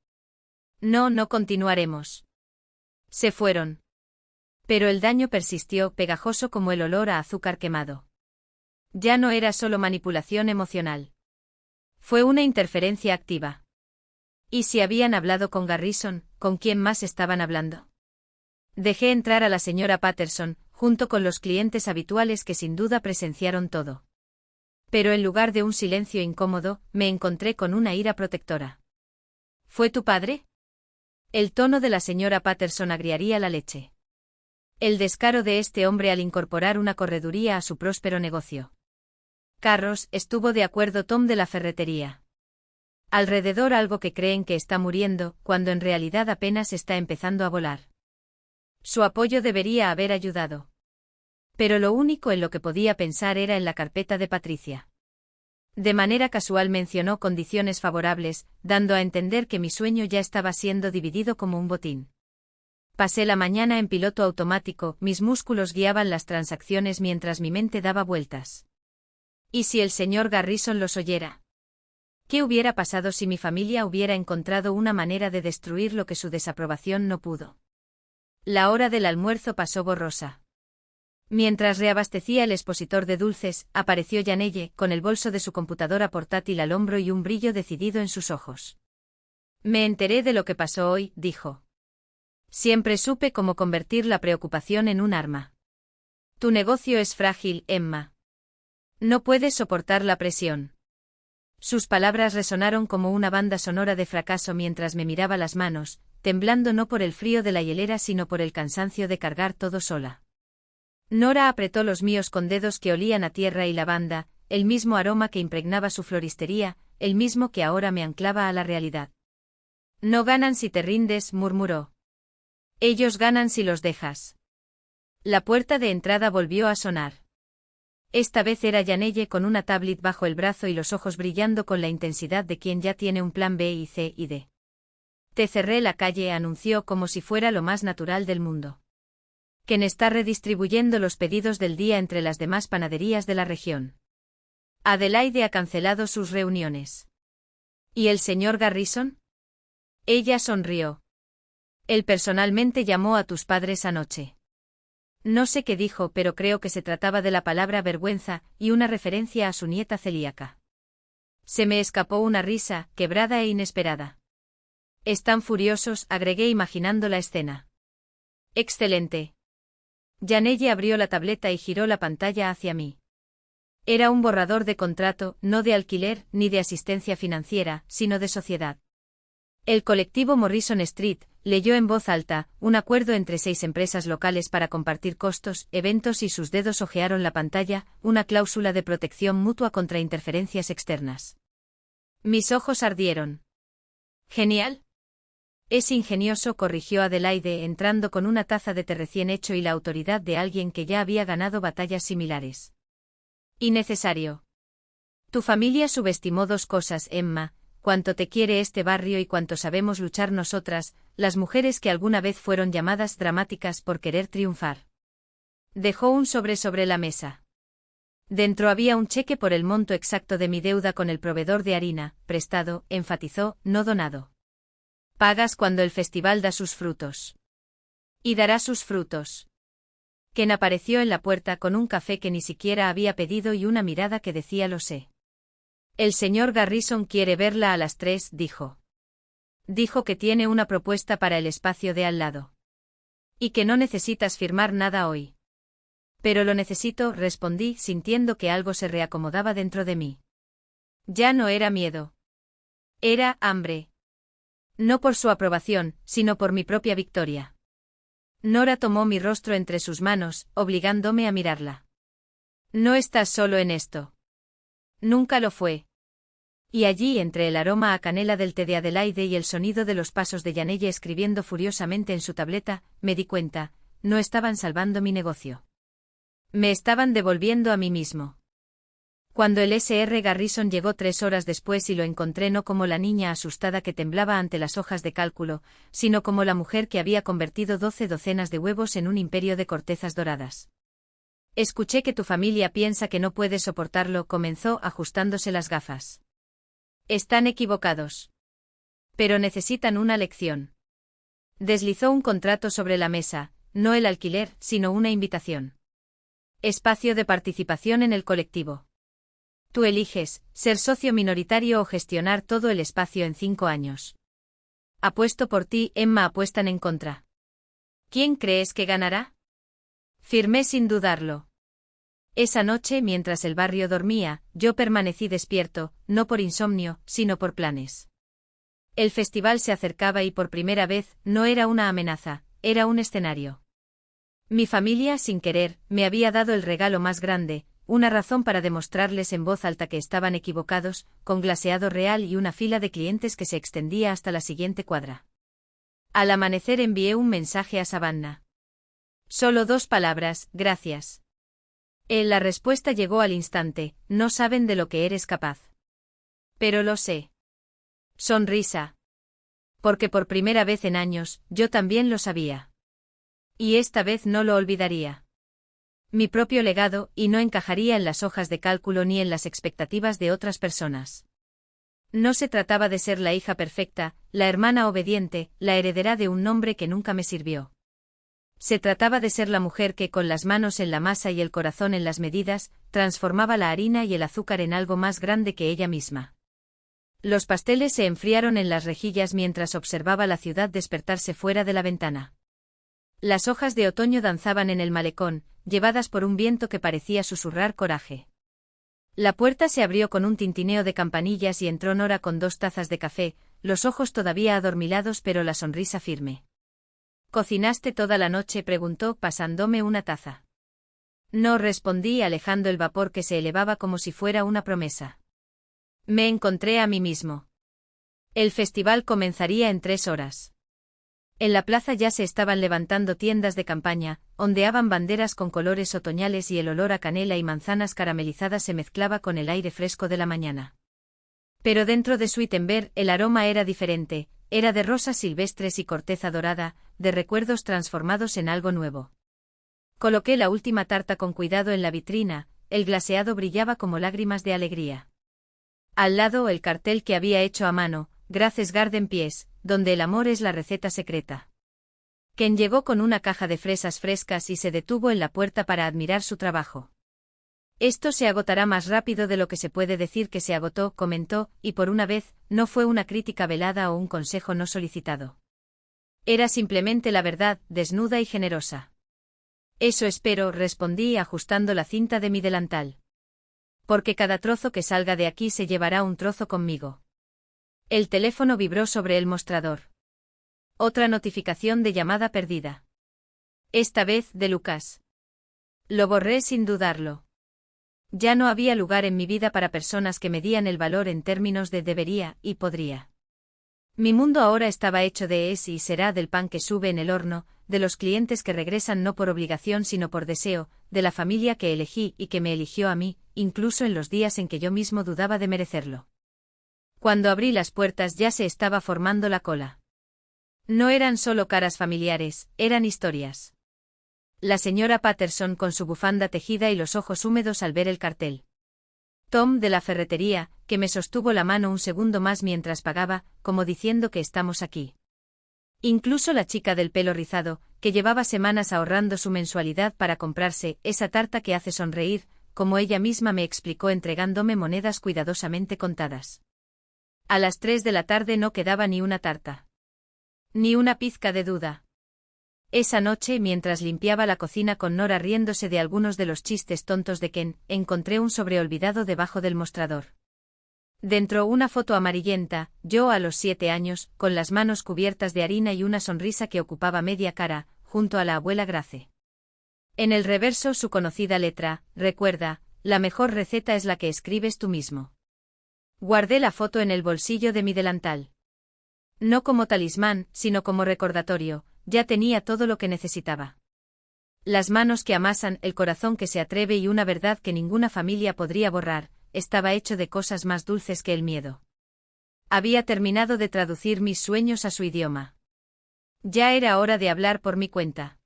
No, no continuaremos. Se fueron. Pero el daño persistió, pegajoso como el olor a azúcar quemado. Ya no era solo manipulación emocional. Fue una interferencia activa. ¿Y si habían hablado con Garrison, con quién más estaban hablando? Dejé entrar a la señora Patterson, junto con los clientes habituales que sin duda presenciaron todo. Pero en lugar de un silencio incómodo, me encontré con una ira protectora. ¿Fue tu padre? El tono de la señora Patterson agriaría la leche. El descaro de este hombre al incorporar una correduría a su próspero negocio. Carros, estuvo de acuerdo Tom de la ferretería. Alrededor algo que creen que está muriendo, cuando en realidad apenas está empezando a volar. Su apoyo debería haber ayudado. Pero lo único en lo que podía pensar era en la carpeta de Patricia. De manera casual mencionó condiciones favorables, dando a entender que mi sueño ya estaba siendo dividido como un botín. Pasé la mañana en piloto automático, mis músculos guiaban las transacciones mientras mi mente daba vueltas. ¿Y si el señor Garrison los oyera? ¿Qué hubiera pasado si mi familia hubiera encontrado una manera de destruir lo que su desaprobación no pudo? La hora del almuerzo pasó borrosa. Mientras reabastecía el expositor de dulces, apareció Janelle, con el bolso de su computadora portátil al hombro y un brillo decidido en sus ojos. Me enteré de lo que pasó hoy, dijo. Siempre supe cómo convertir la preocupación en un arma. Tu negocio es frágil, Emma. No puedes soportar la presión. Sus palabras resonaron como una banda sonora de fracaso mientras me miraba las manos, temblando no por el frío de la hielera sino por el cansancio de cargar todo sola. Nora apretó los míos con dedos que olían a tierra y lavanda, el mismo aroma que impregnaba su floristería, el mismo que ahora me anclaba a la realidad. No ganan si te rindes, murmuró. Ellos ganan si los dejas. La puerta de entrada volvió a sonar. Esta vez era Yanelle con una tablet bajo el brazo y los ojos brillando con la intensidad de quien ya tiene un plan B y C y D. Te cerré la calle, anunció como si fuera lo más natural del mundo. Ken está redistribuyendo los pedidos del día entre las demás panaderías de la región. Adelaide ha cancelado sus reuniones. ¿Y el señor Garrison? Ella sonrió. Él personalmente llamó a tus padres anoche. No sé qué dijo, pero creo que se trataba de la palabra vergüenza y una referencia a su nieta celíaca. Se me escapó una risa, quebrada e inesperada. Están furiosos, agregué imaginando la escena. Excelente. Yanelle abrió la tableta y giró la pantalla hacia mí. Era un borrador de contrato, no de alquiler ni de asistencia financiera, sino de sociedad. El colectivo Morrison Street leyó en voz alta, un acuerdo entre 6 empresas locales para compartir costos, eventos y sus dedos hojearon la pantalla, una cláusula de protección mutua contra interferencias externas. Mis ojos ardieron. Genial. Es ingenioso, corrigió Adelaide entrando con una taza de té recién hecho y la autoridad de alguien que ya había ganado batallas similares. Innecesario. Tu familia subestimó 2 cosas, Emma, cuánto te quiere este barrio y cuánto sabemos luchar nosotras, las mujeres que alguna vez fueron llamadas dramáticas por querer triunfar. Dejó un sobre la mesa. Dentro había un cheque por el monto exacto de mi deuda con el proveedor de harina, prestado, enfatizó, no donado. Pagas cuando el festival da sus frutos. Y dará sus frutos. Ken apareció en la puerta con un café que ni siquiera había pedido y una mirada que decía lo sé. El señor Garrison quiere verla a las 3, dijo. Dijo que tiene una propuesta para el espacio de al lado. Y que no necesitas firmar nada hoy. Pero lo necesito, respondí, sintiendo que algo se reacomodaba dentro de mí. Ya no era miedo. Era hambre. No por su aprobación, sino por mi propia victoria. Nora tomó mi rostro entre sus manos, obligándome a mirarla. No estás solo en esto. Nunca lo fue. Y allí, entre el aroma a canela del té de Adelaide y el sonido de los pasos de Yanelle escribiendo furiosamente en su tableta, me di cuenta, no estaban salvando mi negocio. Me estaban devolviendo a mí mismo. Cuando el Sr. Garrison llegó 3 horas después y lo encontré no como la niña asustada que temblaba ante las hojas de cálculo, sino como la mujer que había convertido 12 docenas de huevos en un imperio de cortezas doradas. Escuché que tu familia piensa que no puedes soportarlo, comenzó ajustándose las gafas. Están equivocados. Pero necesitan una lección. Deslizó un contrato sobre la mesa, no el alquiler, sino una invitación. Espacio de participación en el colectivo. Tú eliges, ser socio minoritario o gestionar todo el espacio en 5 años. Apuesto por ti, Emma, apuestan en contra. ¿Quién crees que ganará? Firmé sin dudarlo. Esa noche, mientras el barrio dormía, yo permanecí despierto, no por insomnio, sino por planes. El festival se acercaba y por primera vez, no era una amenaza, era un escenario. Mi familia, sin querer, me había dado el regalo más grande, una razón para demostrarles en voz alta que estaban equivocados, con glaseado real y una fila de clientes que se extendía hasta la siguiente cuadra. Al amanecer envié un mensaje a Savannah. Solo 2 palabras, gracias. La respuesta llegó al instante, no saben de lo que eres capaz. Pero lo sé. Sonrisa. Porque por primera vez en años, yo también lo sabía. Y esta vez no lo olvidaría. Mi propio legado, y no encajaría en las hojas de cálculo ni en las expectativas de otras personas. No se trataba de ser la hija perfecta, la hermana obediente, la heredera de un nombre que nunca me sirvió. Se trataba de ser la mujer que, con las manos en la masa y el corazón en las medidas, transformaba la harina y el azúcar en algo más grande que ella misma. Los pasteles se enfriaron en las rejillas mientras observaba la ciudad despertarse fuera de la ventana. Las hojas de otoño danzaban en el malecón, llevadas por un viento que parecía susurrar coraje. La puerta se abrió con un tintineo de campanillas y entró Nora con 2 tazas de café, los ojos todavía adormilados pero la sonrisa firme. —¿Cocinaste toda la noche? —preguntó, pasándome una taza. No, respondí, alejando el vapor que se elevaba como si fuera una promesa. Me encontré a mí mismo. El festival comenzaría en 3 horas. En la plaza ya se estaban levantando tiendas de campaña, ondeaban banderas con colores otoñales y el olor a canela y manzanas caramelizadas se mezclaba con el aire fresco de la mañana. Pero dentro de Sweetenberg el aroma era diferente, era de rosas silvestres y corteza dorada, de recuerdos transformados en algo nuevo. Coloqué la última tarta con cuidado en la vitrina, el glaseado brillaba como lágrimas de alegría. Al lado el cartel que había hecho a mano, Grace's Garden Pies, donde el amor es la receta secreta. Ken llegó con una caja de fresas frescas y se detuvo en la puerta para admirar su trabajo. Esto se agotará más rápido de lo que se puede decir que se agotó, comentó, y por una vez, no fue una crítica velada o un consejo no solicitado. Era simplemente la verdad, desnuda y generosa. Eso espero, respondí ajustando la cinta de mi delantal. Porque cada trozo que salga de aquí se llevará un trozo conmigo. El teléfono vibró sobre el mostrador. Otra notificación de llamada perdida. Esta vez de Lucas. Lo borré sin dudarlo. Ya no había lugar en mi vida para personas que medían el valor en términos de debería y podría. Mi mundo ahora estaba hecho de es y será del pan que sube en el horno, de los clientes que regresan no por obligación sino por deseo, de la familia que elegí y que me eligió a mí, incluso en los días en que yo mismo dudaba de merecerlo. Cuando abrí las puertas ya se estaba formando la cola. No eran solo caras familiares, eran historias. La señora Patterson con su bufanda tejida y los ojos húmedos al ver el cartel. Tom de la ferretería, que me sostuvo la mano un segundo más mientras pagaba, como diciendo que estamos aquí. Incluso la chica del pelo rizado, que llevaba semanas ahorrando su mensualidad para comprarse esa tarta que hace sonreír, como ella misma me explicó entregándome monedas cuidadosamente contadas. A las 3 de la tarde no quedaba ni una tarta. Ni una pizca de duda. Esa noche, mientras limpiaba la cocina con Nora riéndose de algunos de los chistes tontos de Ken, encontré un sobre olvidado debajo del mostrador. Dentro una foto amarillenta, yo a los 7 años, con las manos cubiertas de harina y una sonrisa que ocupaba media cara, junto a la abuela Grace. En el reverso su conocida letra, recuerda, la mejor receta es la que escribes tú mismo. Guardé la foto en el bolsillo de mi delantal. No como talismán, sino como recordatorio, ya tenía todo lo que necesitaba. Las manos que amasan, el corazón que se atreve y una verdad que ninguna familia podría borrar, estaba hecho de cosas más dulces que el miedo. Había terminado de traducir mis sueños a su idioma. Ya era hora de hablar por mi cuenta.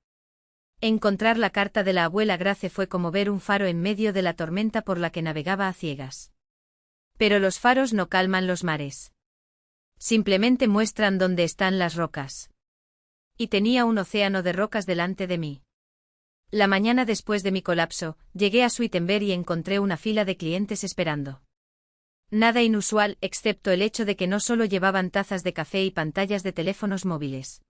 Encontrar la carta de la abuela Grace fue como ver un faro en medio de la tormenta por la que navegaba a ciegas. Pero los faros no calman los mares. Simplemente muestran dónde están las rocas. Y tenía un océano de rocas delante de mí. La mañana después de mi colapso, llegué a Sweetenberg y encontré una fila de clientes esperando. Nada inusual, excepto el hecho de que no solo llevaban tazas de café y pantallas de teléfonos móviles.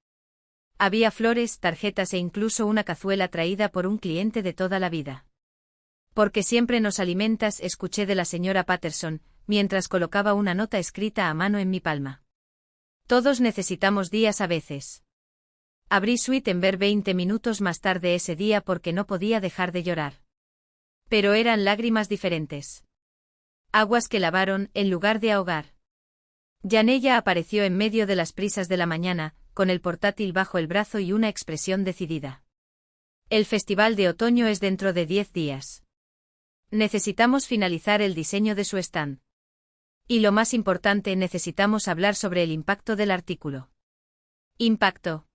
Había flores, tarjetas e incluso una cazuela traída por un cliente de toda la vida. Porque siempre nos alimentas, escuché de la señora Patterson, mientras colocaba una nota escrita a mano en mi palma. Todos necesitamos días a veces. Abrí Sweetenberg 20 minutos más tarde ese día porque no podía dejar de llorar. Pero eran lágrimas diferentes. Aguas que lavaron, en lugar de ahogar. Janella apareció en medio de las prisas de la mañana, con el portátil bajo el brazo y una expresión decidida. El festival de otoño es dentro de 10 días. Necesitamos finalizar el diseño de su stand. Y lo más importante, necesitamos hablar sobre el impacto del artículo. Impacto.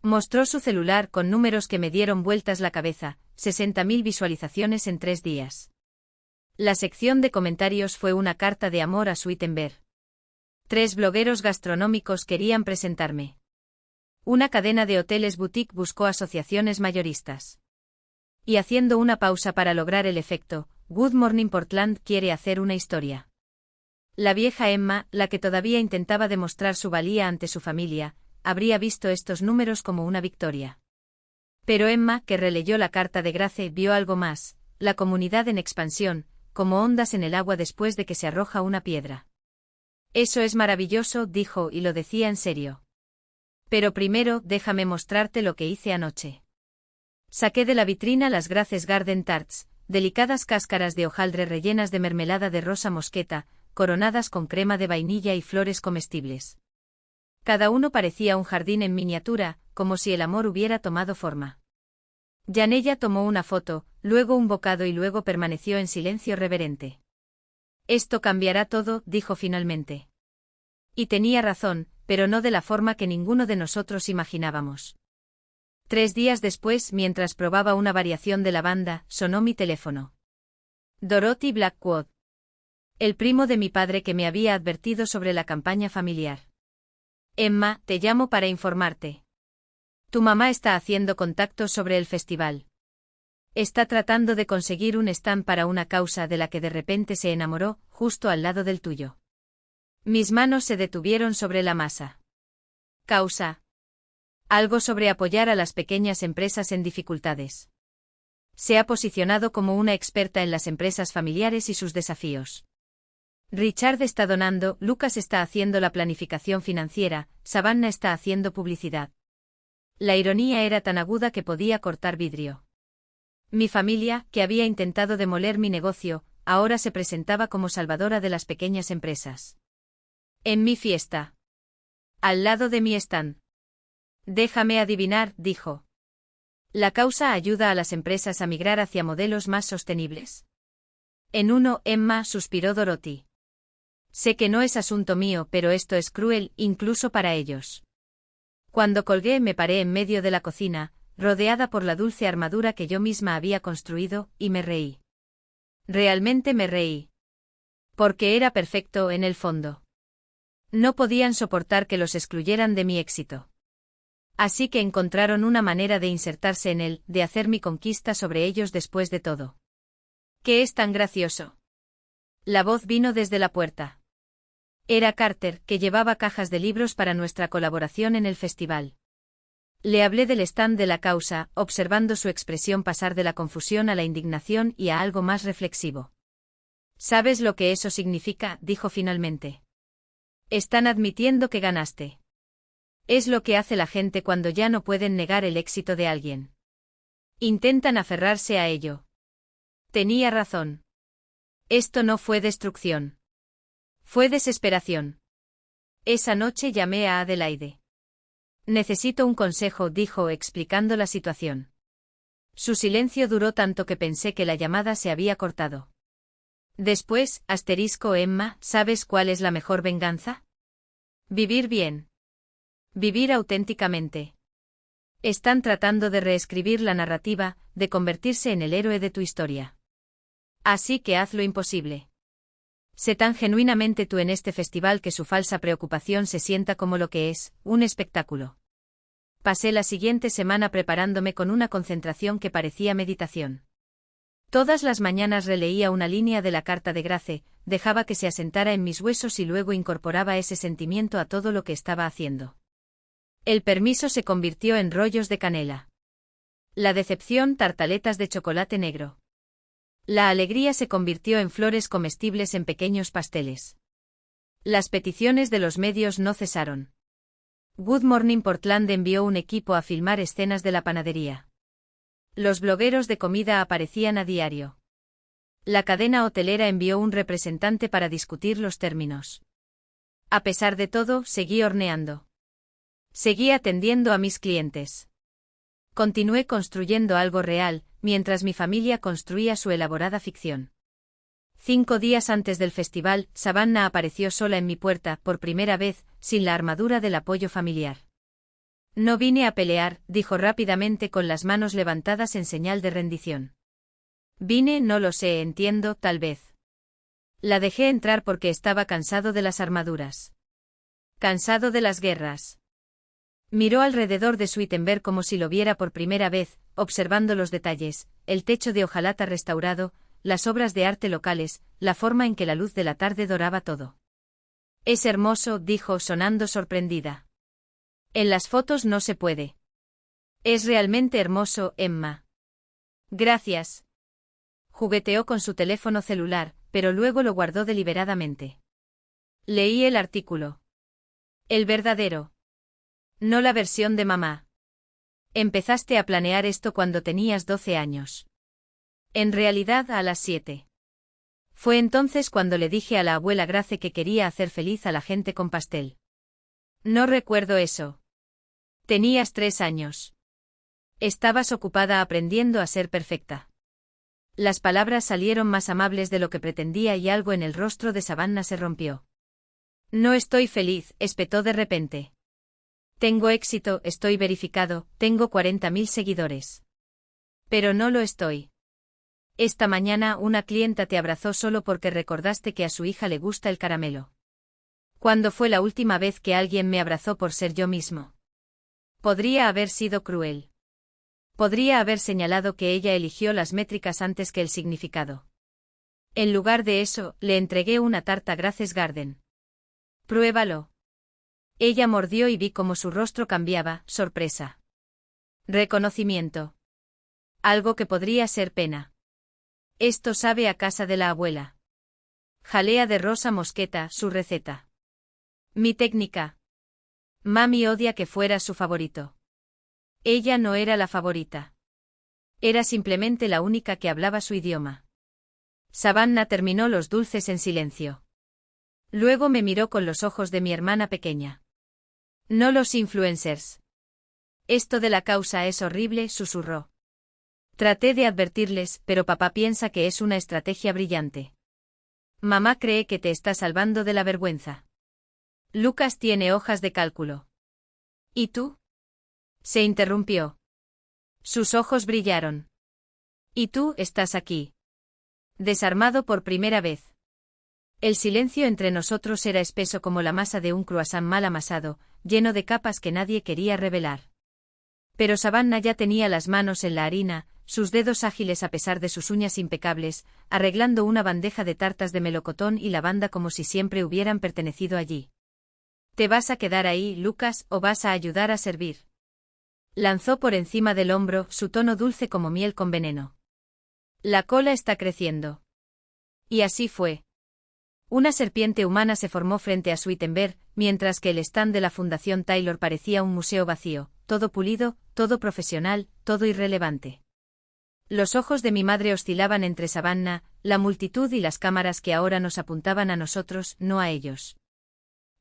Mostró su celular con números que me dieron vueltas la cabeza, 60.000 visualizaciones en 3 días. La sección de comentarios fue una carta de amor a Sweetenberg. 3 blogueros gastronómicos querían presentarme. Una cadena de hoteles boutique buscó asociaciones mayoristas. Y haciendo una pausa para lograr el efecto, Good Morning Portland quiere hacer una historia. La vieja Emma, la que todavía intentaba demostrar su valía ante su familia, habría visto estos números como una victoria. Pero Emma, que releyó la carta de Grace, vio algo más, la comunidad en expansión, como ondas en el agua después de que se arroja una piedra. Eso es maravilloso, dijo, y lo decía en serio. Pero primero, déjame mostrarte lo que hice anoche. Saqué de la vitrina las Grace's Garden Tarts, delicadas cáscaras de hojaldre rellenas de mermelada de rosa mosqueta, coronadas con crema de vainilla y flores comestibles. Cada uno parecía un jardín en miniatura, como si el amor hubiera tomado forma. Janella tomó una foto, luego un bocado y luego permaneció en silencio reverente. Esto cambiará todo, dijo finalmente. Y tenía razón, pero no de la forma que ninguno de nosotros imaginábamos. 3 días después, mientras probaba una variación de lavanda, sonó mi teléfono. Dorothy Blackwood. El primo de mi padre que me había advertido sobre la campaña familiar. Emma, te llamo para informarte. Tu mamá está haciendo contactos sobre el festival. Está tratando de conseguir un stand para una causa de la que de repente se enamoró, justo al lado del tuyo. Mis manos se detuvieron sobre la masa. Causa. Algo sobre apoyar a las pequeñas empresas en dificultades. Se ha posicionado como una experta en las empresas familiares y sus desafíos. Richard está donando, Lucas está haciendo la planificación financiera, Savannah está haciendo publicidad. La ironía era tan aguda que podía cortar vidrio. Mi familia, que había intentado demoler mi negocio, ahora se presentaba como salvadora de las pequeñas empresas. En mi fiesta. Al lado de mi stand. Déjame adivinar, dijo. La causa ayuda a las empresas a migrar hacia modelos más sostenibles. En uno, Emma, suspiró Dorothy. Sé que no es asunto mío, pero esto es cruel, incluso para ellos. Cuando colgué me paré en medio de la cocina, rodeada por la dulce armadura que yo misma había construido, y me reí. Realmente me reí. Porque era perfecto en el fondo. No podían soportar que los excluyeran de mi éxito. Así que encontraron una manera de insertarse en él, de hacer mi conquista sobre ellos después de todo. ¿Qué es tan gracioso? La voz vino desde la puerta. Era Carter, que llevaba cajas de libros para nuestra colaboración en el festival. Le hablé del stand de la causa, observando su expresión pasar de la confusión a la indignación y a algo más reflexivo. ¿Sabes lo que eso significa?, dijo finalmente. Están admitiendo que ganaste. Es lo que hace la gente cuando ya no pueden negar el éxito de alguien. Intentan aferrarse a ello. Tenía razón. Esto no fue destrucción. Fue desesperación. Esa noche llamé a Adelaide. Necesito un consejo, dijo, explicando la situación. Su silencio duró tanto que pensé que la llamada se había cortado. Después, Emma, ¿sabes cuál es la mejor venganza? Vivir bien. Vivir auténticamente. Están tratando de reescribir la narrativa, de convertirse en el héroe de tu historia. Así que haz lo imposible. Sé tan genuinamente tú en este festival que su falsa preocupación se sienta como lo que es, un espectáculo. Pasé la siguiente semana preparándome con una concentración que parecía meditación. Todas las mañanas releía una línea de la carta de Grace, dejaba que se asentara en mis huesos y luego incorporaba ese sentimiento a todo lo que estaba haciendo. El permiso se convirtió en rollos de canela. La decepción, tartaletas de chocolate negro. La alegría se convirtió en flores comestibles en pequeños pasteles. Las peticiones de los medios no cesaron. Good Morning Portland envió un equipo a filmar escenas de la panadería. Los blogueros de comida aparecían a diario. La cadena hotelera envió un representante para discutir los términos. A pesar de todo, seguí horneando. Seguí atendiendo a mis clientes. Continué construyendo algo real, mientras mi familia construía su elaborada ficción. 5 días antes del festival, Savannah apareció sola en mi puerta, por primera vez, sin la armadura del apoyo familiar. No vine a pelear, dijo rápidamente con las manos levantadas en señal de rendición. Vine, no lo sé, entiendo, tal vez. La dejé entrar porque estaba cansado de las armaduras. Cansado de las guerras. Miró alrededor de Sweetenberg como si lo viera por primera vez, observando los detalles, el techo de hojalata restaurado, las obras de arte locales, la forma en que la luz de la tarde doraba todo. Es hermoso, dijo sonando sorprendida. En las fotos no se puede. Es realmente hermoso, Emma. Gracias. Jugueteó con su teléfono celular, pero luego lo guardó deliberadamente. Leí el artículo. El verdadero. No la versión de mamá. Empezaste a planear esto cuando tenías 12 años. En realidad a las 7. Fue entonces cuando le dije a la abuela Grace que quería hacer feliz a la gente con pastel. No recuerdo eso. Tenías 3 años. Estabas ocupada aprendiendo a ser perfecta. Las palabras salieron más amables de lo que pretendía y algo en el rostro de Savannah se rompió. No estoy feliz, espetó de repente. Tengo éxito, estoy verificado, tengo 40.000 seguidores. Pero no lo estoy. Esta mañana una clienta te abrazó solo porque recordaste que a su hija le gusta el caramelo. ¿Cuándo fue la última vez que alguien me abrazó por ser yo mismo? Podría haber sido cruel. Podría haber señalado que ella eligió las métricas antes que el significado. En lugar de eso, le entregué una tarta Grace's Garden. Pruébalo. Ella mordió y vi cómo su rostro cambiaba, sorpresa. Reconocimiento. Algo que podría ser pena. Esto sabe a casa de la abuela. Jalea de rosa mosqueta, su receta. Mi técnica. Mami odia que fuera su favorito. Ella no era la favorita. Era simplemente la única que hablaba su idioma. Savannah terminó los dulces en silencio. Luego me miró con los ojos de mi hermana pequeña. No los influencers. Esto de la causa es horrible, susurró. Traté de advertirles, pero papá piensa que es una estrategia brillante. Mamá cree que te está salvando de la vergüenza. Lucas tiene hojas de cálculo. ¿Y tú? Se interrumpió. Sus ojos brillaron. ¿Y tú estás aquí? Desarmado por primera vez. El silencio entre nosotros era espeso como la masa de un croissant mal amasado, lleno de capas que nadie quería revelar. Pero Savannah ya tenía las manos en la harina, sus dedos ágiles a pesar de sus uñas impecables, arreglando una bandeja de tartas de melocotón y lavanda como si siempre hubieran pertenecido allí. ¿Te vas a quedar ahí, Lucas, o vas a ayudar a servir? Lanzó por encima del hombro, su tono dulce como miel con veneno. La cola está creciendo. Y así fue. Una serpiente humana se formó frente a Sweetenberg, mientras que el stand de la Fundación Taylor parecía un museo vacío, todo pulido, todo profesional, todo irrelevante. Los ojos de mi madre oscilaban entre Savannah, la multitud y las cámaras que ahora nos apuntaban a nosotros, no a ellos.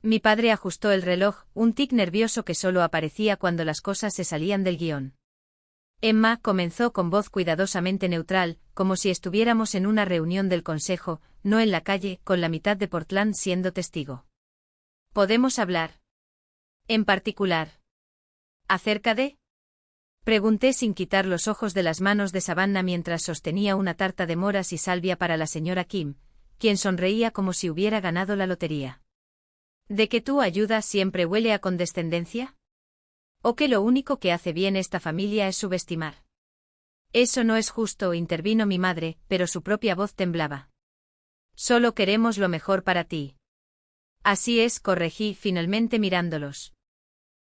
Mi padre ajustó el reloj, un tic nervioso que solo aparecía cuando las cosas se salían del guión. Emma comenzó con voz cuidadosamente neutral, como si estuviéramos en una reunión del consejo, no en la calle, con la mitad de Portland siendo testigo. ¿Podemos hablar? En particular. ¿Acerca de? Pregunté sin quitar los ojos de las manos de Savannah mientras sostenía una tarta de moras y salvia para la señora Kim, quien sonreía como si hubiera ganado la lotería. ¿De que tu ayuda siempre huele a condescendencia? ¿O que lo único que hace bien esta familia es subestimar? Eso no es justo, intervino mi madre, pero su propia voz temblaba. Solo queremos lo mejor para ti. Así es, corregí finalmente mirándolos.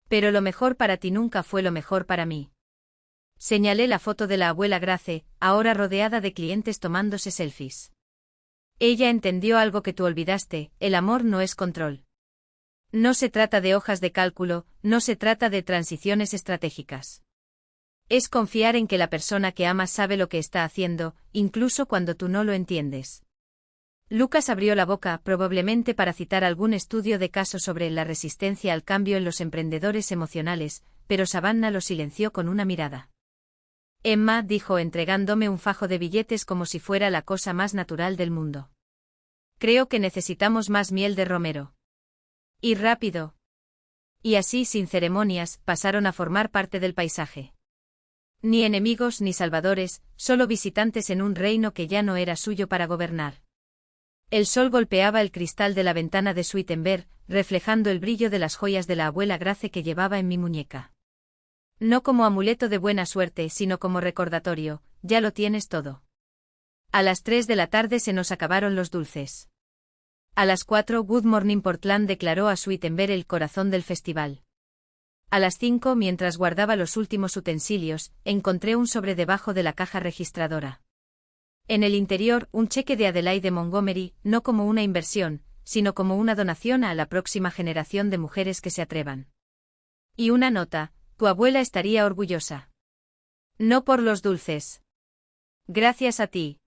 Pero lo mejor para ti nunca fue lo mejor para mí. Señalé la foto de la abuela Grace, ahora rodeada de clientes tomándose selfies. Ella entendió algo que tú olvidaste, el amor no es control. No se trata de hojas de cálculo, no se trata de transiciones estratégicas. Es confiar en que la persona que amas sabe lo que está haciendo, incluso cuando tú no lo entiendes. Lucas abrió la boca, probablemente para citar algún estudio de caso sobre la resistencia al cambio en los emprendedores emocionales, pero Savannah lo silenció con una mirada. Emma, dijo entregándome un fajo de billetes como si fuera la cosa más natural del mundo. Creo que necesitamos más miel de romero. Y rápido. Y así, sin ceremonias, pasaron a formar parte del paisaje. Ni enemigos ni salvadores, solo visitantes en un reino que ya no era suyo para gobernar. El sol golpeaba el cristal de la ventana de Sweetenberg, reflejando el brillo de las joyas de la abuela Grace que llevaba en mi muñeca. No como amuleto de buena suerte, sino como recordatorio, ya lo tienes todo. A las 3 de la tarde se nos acabaron los dulces. A las 4, Good Morning Portland declaró a Sweetenberg el corazón del festival. A las 5, mientras guardaba los últimos utensilios, encontré un sobre debajo de la caja registradora. En el interior, un cheque de Adelaide Montgomery, no como una inversión, sino como una donación a la próxima generación de mujeres que se atrevan. Y una nota: tu abuela estaría orgullosa. No por los dulces. Gracias a ti.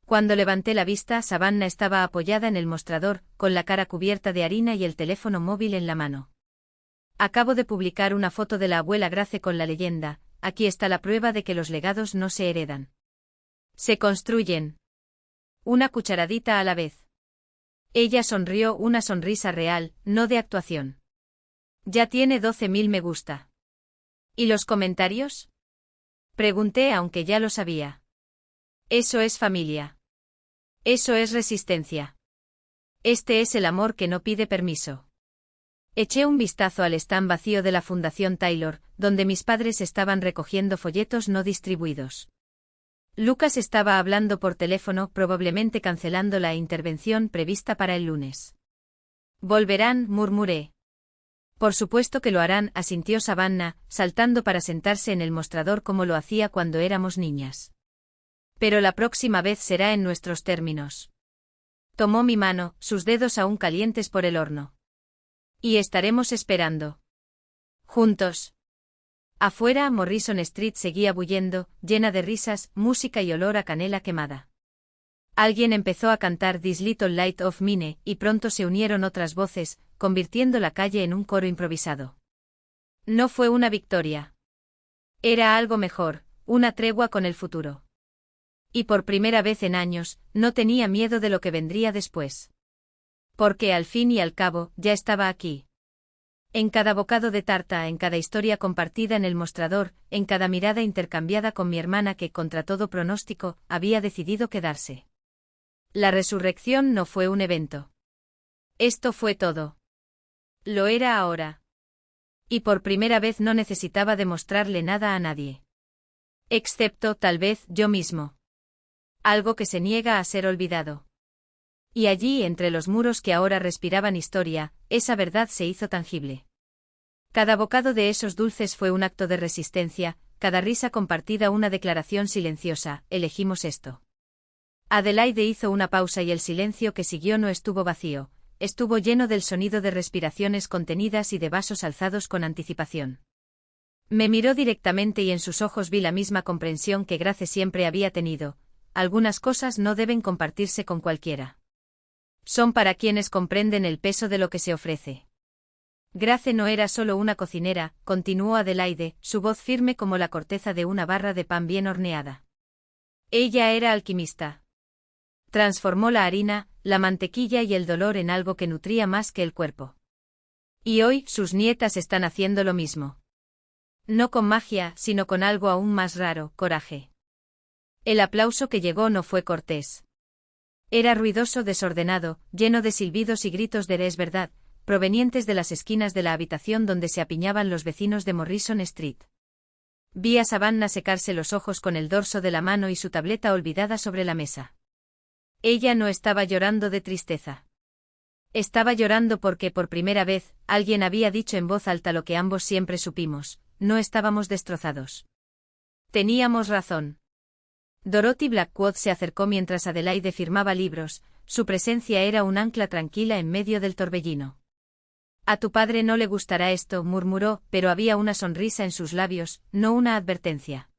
Cuando levanté la vista, Savannah estaba apoyada en el mostrador, con la cara cubierta de harina y el teléfono móvil en la mano. Acabo de publicar una foto de la abuela Grace con la leyenda: aquí está la prueba de que los legados no se heredan. Se construyen. Una cucharadita a la vez. Ella sonrió, una sonrisa real, no de actuación. Ya tiene 12.000 me gusta. ¿Y los comentarios? Pregunté, aunque ya lo sabía. Eso es familia. Eso es resistencia. Este es el amor que no pide permiso. Eché un vistazo al stand vacío de la Fundación Taylor, donde mis padres estaban recogiendo folletos no distribuidos. Lucas estaba hablando por teléfono, probablemente cancelando la intervención prevista para el lunes. Volverán, murmuré. Por supuesto que lo harán, asintió Savannah, saltando para sentarse en el mostrador como lo hacía cuando éramos niñas. Pero la próxima vez será en nuestros términos. Tomó mi mano, sus dedos aún calientes por el horno. Y estaremos esperando. Juntos. Afuera, Morrison Street seguía bullendo, llena de risas, música y olor a canela quemada. Alguien empezó a cantar This Little Light of Mine, y pronto se unieron otras voces, convirtiendo la calle en un coro improvisado. No fue una victoria. Era algo mejor, una tregua con el futuro. Y por primera vez en años, no tenía miedo de lo que vendría después. Porque al fin y al cabo, ya estaba aquí. En cada bocado de tarta, en cada historia compartida en el mostrador, en cada mirada intercambiada con mi hermana que, contra todo pronóstico, había decidido quedarse. La resurrección no fue un evento. Esto fue todo. Lo era ahora. Y por primera vez no necesitaba demostrarle nada a nadie. Excepto, tal vez, yo mismo. Algo que se niega a ser olvidado. Y allí, entre los muros que ahora respiraban historia, esa verdad se hizo tangible. Cada bocado de esos dulces fue un acto de resistencia, cada risa compartida una declaración silenciosa: elegimos esto. Adelaide hizo una pausa y el silencio que siguió no estuvo vacío, estuvo lleno del sonido de respiraciones contenidas y de vasos alzados con anticipación. Me miró directamente y en sus ojos vi la misma comprensión que Grace siempre había tenido: algunas cosas no deben compartirse con cualquiera. Son para quienes comprenden el peso de lo que se ofrece. Grace no era solo una cocinera, continuó Adelaide, su voz firme como la corteza de una barra de pan bien horneada. Ella era alquimista. Transformó la harina, la mantequilla y el dolor en algo que nutría más que el cuerpo. Y hoy, sus nietas están haciendo lo mismo. No con magia, sino con algo aún más raro: coraje. El aplauso que llegó no fue cortés. Era ruidoso, desordenado, lleno de silbidos y gritos de «es verdad», provenientes de las esquinas de la habitación donde se apiñaban los vecinos de Morrison Street. Vi a Savannah secarse los ojos con el dorso de la mano y su tableta olvidada sobre la mesa. Ella no estaba llorando de tristeza. Estaba llorando porque, por primera vez, alguien había dicho en voz alta lo que ambos siempre supimos: no estábamos destrozados. Teníamos razón. Dorothy Blackwood se acercó mientras Adelaide firmaba libros, su presencia era un ancla tranquila en medio del torbellino. A tu padre no le gustará esto, murmuró, pero había una sonrisa en sus labios, no una advertencia.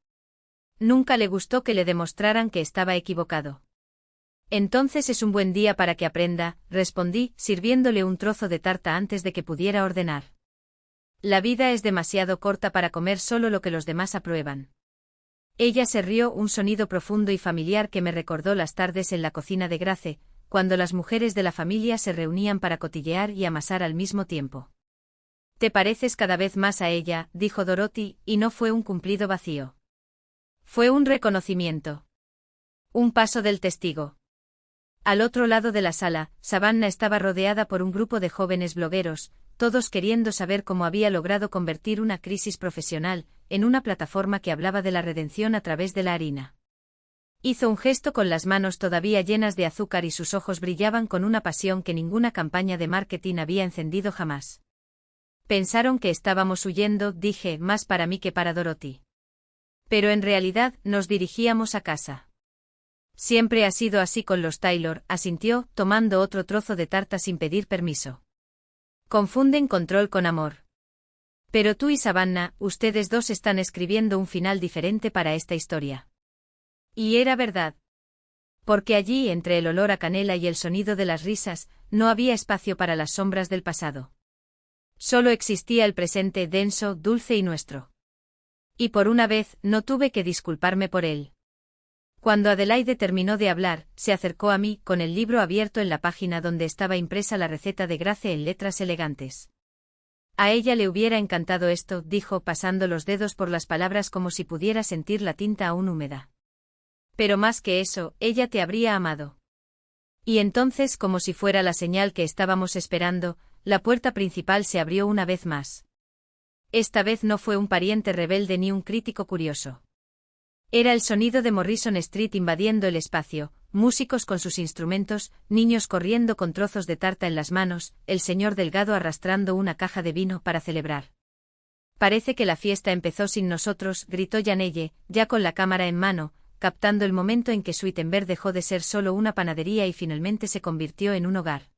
Nunca le gustó que le demostraran que estaba equivocado. Entonces es un buen día para que aprenda, respondí, sirviéndole un trozo de tarta antes de que pudiera ordenar. La vida es demasiado corta para comer solo lo que los demás aprueban. Ella se rió, un sonido profundo y familiar que me recordó las tardes en la cocina de Grace, cuando las mujeres de la familia se reunían para cotillear y amasar al mismo tiempo. Te pareces cada vez más a ella, dijo Dorothy, y no fue un cumplido vacío. Fue un reconocimiento. Un paso del testigo. Al otro lado de la sala, Savannah estaba rodeada por un grupo de jóvenes blogueros, todos queriendo saber cómo había logrado convertir una crisis profesional en una plataforma que hablaba de la redención a través de la harina. Hizo un gesto con las manos todavía llenas de azúcar y sus ojos brillaban con una pasión que ninguna campaña de marketing había encendido jamás. Pensaron que estábamos huyendo, dije, más para mí que para Dorothy. Pero en realidad nos dirigíamos a casa. Siempre ha sido así con los Taylor, asintió, tomando otro trozo de tarta sin pedir permiso. Confunden control con amor. Pero tú y Savannah, ustedes dos están escribiendo un final diferente para esta historia. Y era verdad. Porque allí, entre el olor a canela y el sonido de las risas, no había espacio para las sombras del pasado. Solo existía el presente denso, dulce y nuestro. Y por una vez, no tuve que disculparme por él. Cuando Adelaide terminó de hablar, se acercó a mí, con el libro abierto en la página donde estaba impresa la receta de Grace en letras elegantes. A ella le hubiera encantado esto, dijo, pasando los dedos por las palabras como si pudiera sentir la tinta aún húmeda. Pero más que eso, ella te habría amado. Y entonces, como si fuera la señal que estábamos esperando, la puerta principal se abrió una vez más. Esta vez no fue un pariente rebelde ni un crítico curioso. Era el sonido de Morrison Street invadiendo el espacio, músicos con sus instrumentos, niños corriendo con trozos de tarta en las manos, el señor delgado arrastrando una caja de vino para celebrar. Parece que la fiesta empezó sin nosotros, gritó Janelle, ya con la cámara en mano, captando el momento en que Sweetenberg dejó de ser solo una panadería y finalmente se convirtió en un hogar.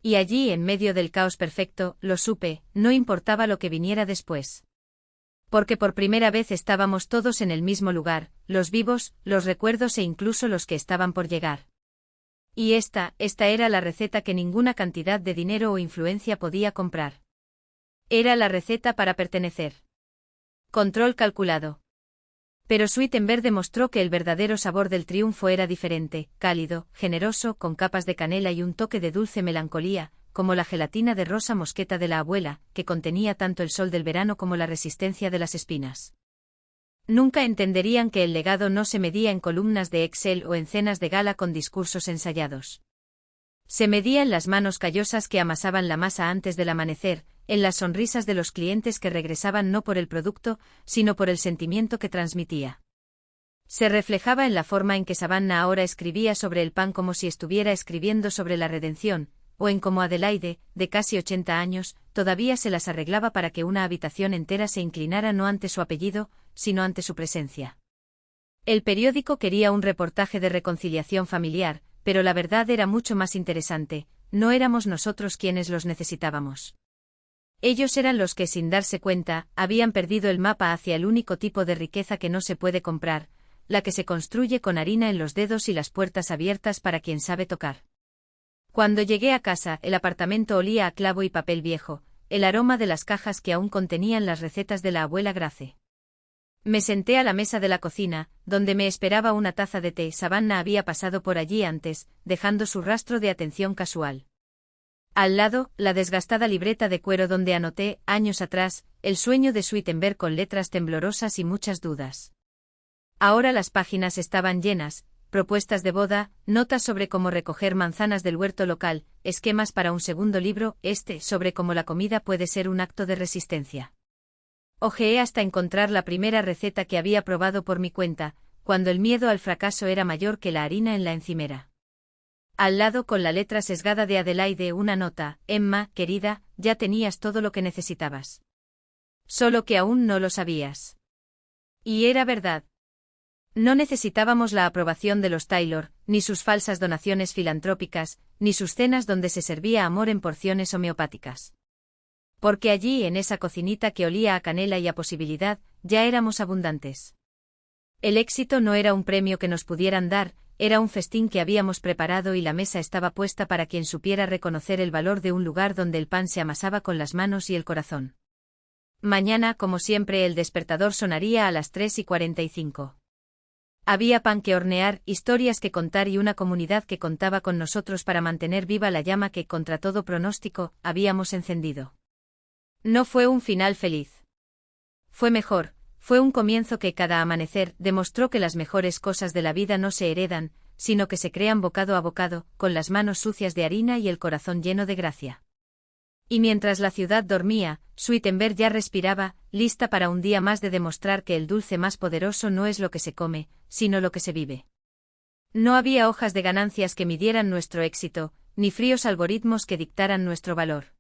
Y allí, en medio del caos perfecto, lo supe, no importaba lo que viniera después. Porque por primera vez estábamos todos en el mismo lugar, los vivos, los recuerdos e incluso los que estaban por llegar. Y esta era la receta que ninguna cantidad de dinero o influencia podía comprar. Era la receta para pertenecer. Control calculado. Pero Sweetenberg demostró que el verdadero sabor del triunfo era diferente, cálido, generoso, con capas de canela y un toque de dulce melancolía, como la gelatina de rosa mosqueta de la abuela, que contenía tanto el sol del verano como la resistencia de las espinas. Nunca entenderían que el legado no se medía en columnas de Excel o en cenas de gala con discursos ensayados. Se medía en las manos callosas que amasaban la masa antes del amanecer, en las sonrisas de los clientes que regresaban no por el producto, sino por el sentimiento que transmitía. Se reflejaba en la forma en que Savannah ahora escribía sobre el pan como si estuviera escribiendo sobre la redención, o en cómo Adelaide, de casi 80 años, todavía se las arreglaba para que una habitación entera se inclinara no ante su apellido, sino ante su presencia. El periódico quería un reportaje de reconciliación familiar, pero la verdad era mucho más interesante, no éramos nosotros quienes los necesitábamos. Ellos eran los que, sin darse cuenta, habían perdido el mapa hacia el único tipo de riqueza que no se puede comprar, la que se construye con harina en los dedos y las puertas abiertas para quien sabe tocar. Cuando llegué a casa, el apartamento olía a clavo y papel viejo, el aroma de las cajas que aún contenían las recetas de la abuela Grace. Me senté a la mesa de la cocina, donde me esperaba una taza de té. Savannah había pasado por allí antes, dejando su rastro de atención casual. Al lado, la desgastada libreta de cuero donde anoté, años atrás, el sueño de Sweetenberg con letras temblorosas y muchas dudas. Ahora las páginas estaban llenas, propuestas de boda, notas sobre cómo recoger manzanas del huerto local, esquemas para un segundo libro, sobre cómo la comida puede ser un acto de resistencia. Ojeé hasta encontrar la primera receta que había probado por mi cuenta, cuando el miedo al fracaso era mayor que la harina en la encimera. Al lado, con la letra sesgada de Adelaide, una nota: Emma, querida, ya tenías todo lo que necesitabas. Solo que aún no lo sabías. Y era verdad. No necesitábamos la aprobación de los Taylor, ni sus falsas donaciones filantrópicas, ni sus cenas donde se servía amor en porciones homeopáticas. Porque allí, en esa cocinita que olía a canela y a posibilidad, ya éramos abundantes. El éxito no era un premio que nos pudieran dar, era un festín que habíamos preparado y la mesa estaba puesta para quien supiera reconocer el valor de un lugar donde el pan se amasaba con las manos y el corazón. Mañana, como siempre, el despertador sonaría a las 3:45. Había pan que hornear, historias que contar y una comunidad que contaba con nosotros para mantener viva la llama que, contra todo pronóstico, habíamos encendido. No fue un final feliz. Fue mejor. Fue un comienzo que cada amanecer demostró que las mejores cosas de la vida no se heredan, sino que se crean bocado a bocado, con las manos sucias de harina y el corazón lleno de gracia. Y mientras la ciudad dormía, Sweetenberg ya respiraba, lista para un día más de demostrar que el dulce más poderoso no es lo que se come, sino lo que se vive. No había hojas de ganancias que midieran nuestro éxito, ni fríos algoritmos que dictaran nuestro valor.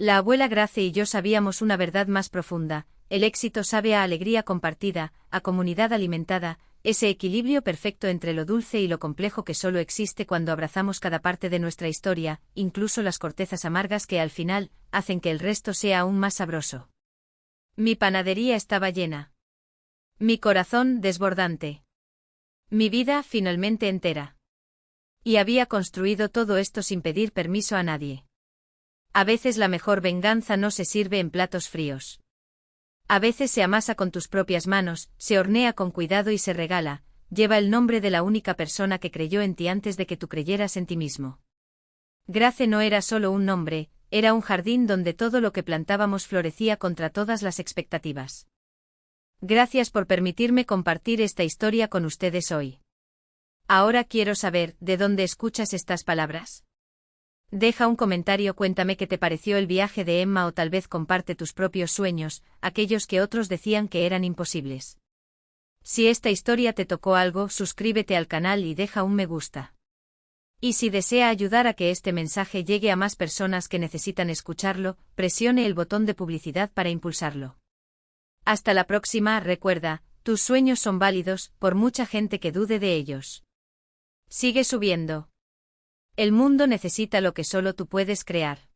La abuela Grace y yo sabíamos una verdad más profunda: el éxito sabe a alegría compartida, a comunidad alimentada, ese equilibrio perfecto entre lo dulce y lo complejo que solo existe cuando abrazamos cada parte de nuestra historia, incluso las cortezas amargas que al final hacen que el resto sea aún más sabroso. Mi panadería estaba llena. Mi corazón desbordante. Mi vida finalmente entera. Y había construido todo esto sin pedir permiso a nadie. A veces la mejor venganza no se sirve en platos fríos. A veces se amasa con tus propias manos, se hornea con cuidado y se regala, lleva el nombre de la única persona que creyó en ti antes de que tú creyeras en ti mismo. Grace no era solo un nombre, era un jardín donde todo lo que plantábamos florecía contra todas las expectativas. Gracias por permitirme compartir esta historia con ustedes hoy. Ahora quiero saber, ¿de dónde escuchas estas palabras? Deja un comentario, cuéntame qué te pareció el viaje de Emma o tal vez comparte tus propios sueños, aquellos que otros decían que eran imposibles. Si esta historia te tocó algo, suscríbete al canal y deja un me gusta. Y si desea ayudar a que este mensaje llegue a más personas que necesitan escucharlo, presione el botón de publicidad para impulsarlo. Hasta la próxima. Recuerda, tus sueños son válidos, por mucha gente que dude de ellos. Sigue subiendo. El mundo necesita lo que solo tú puedes crear.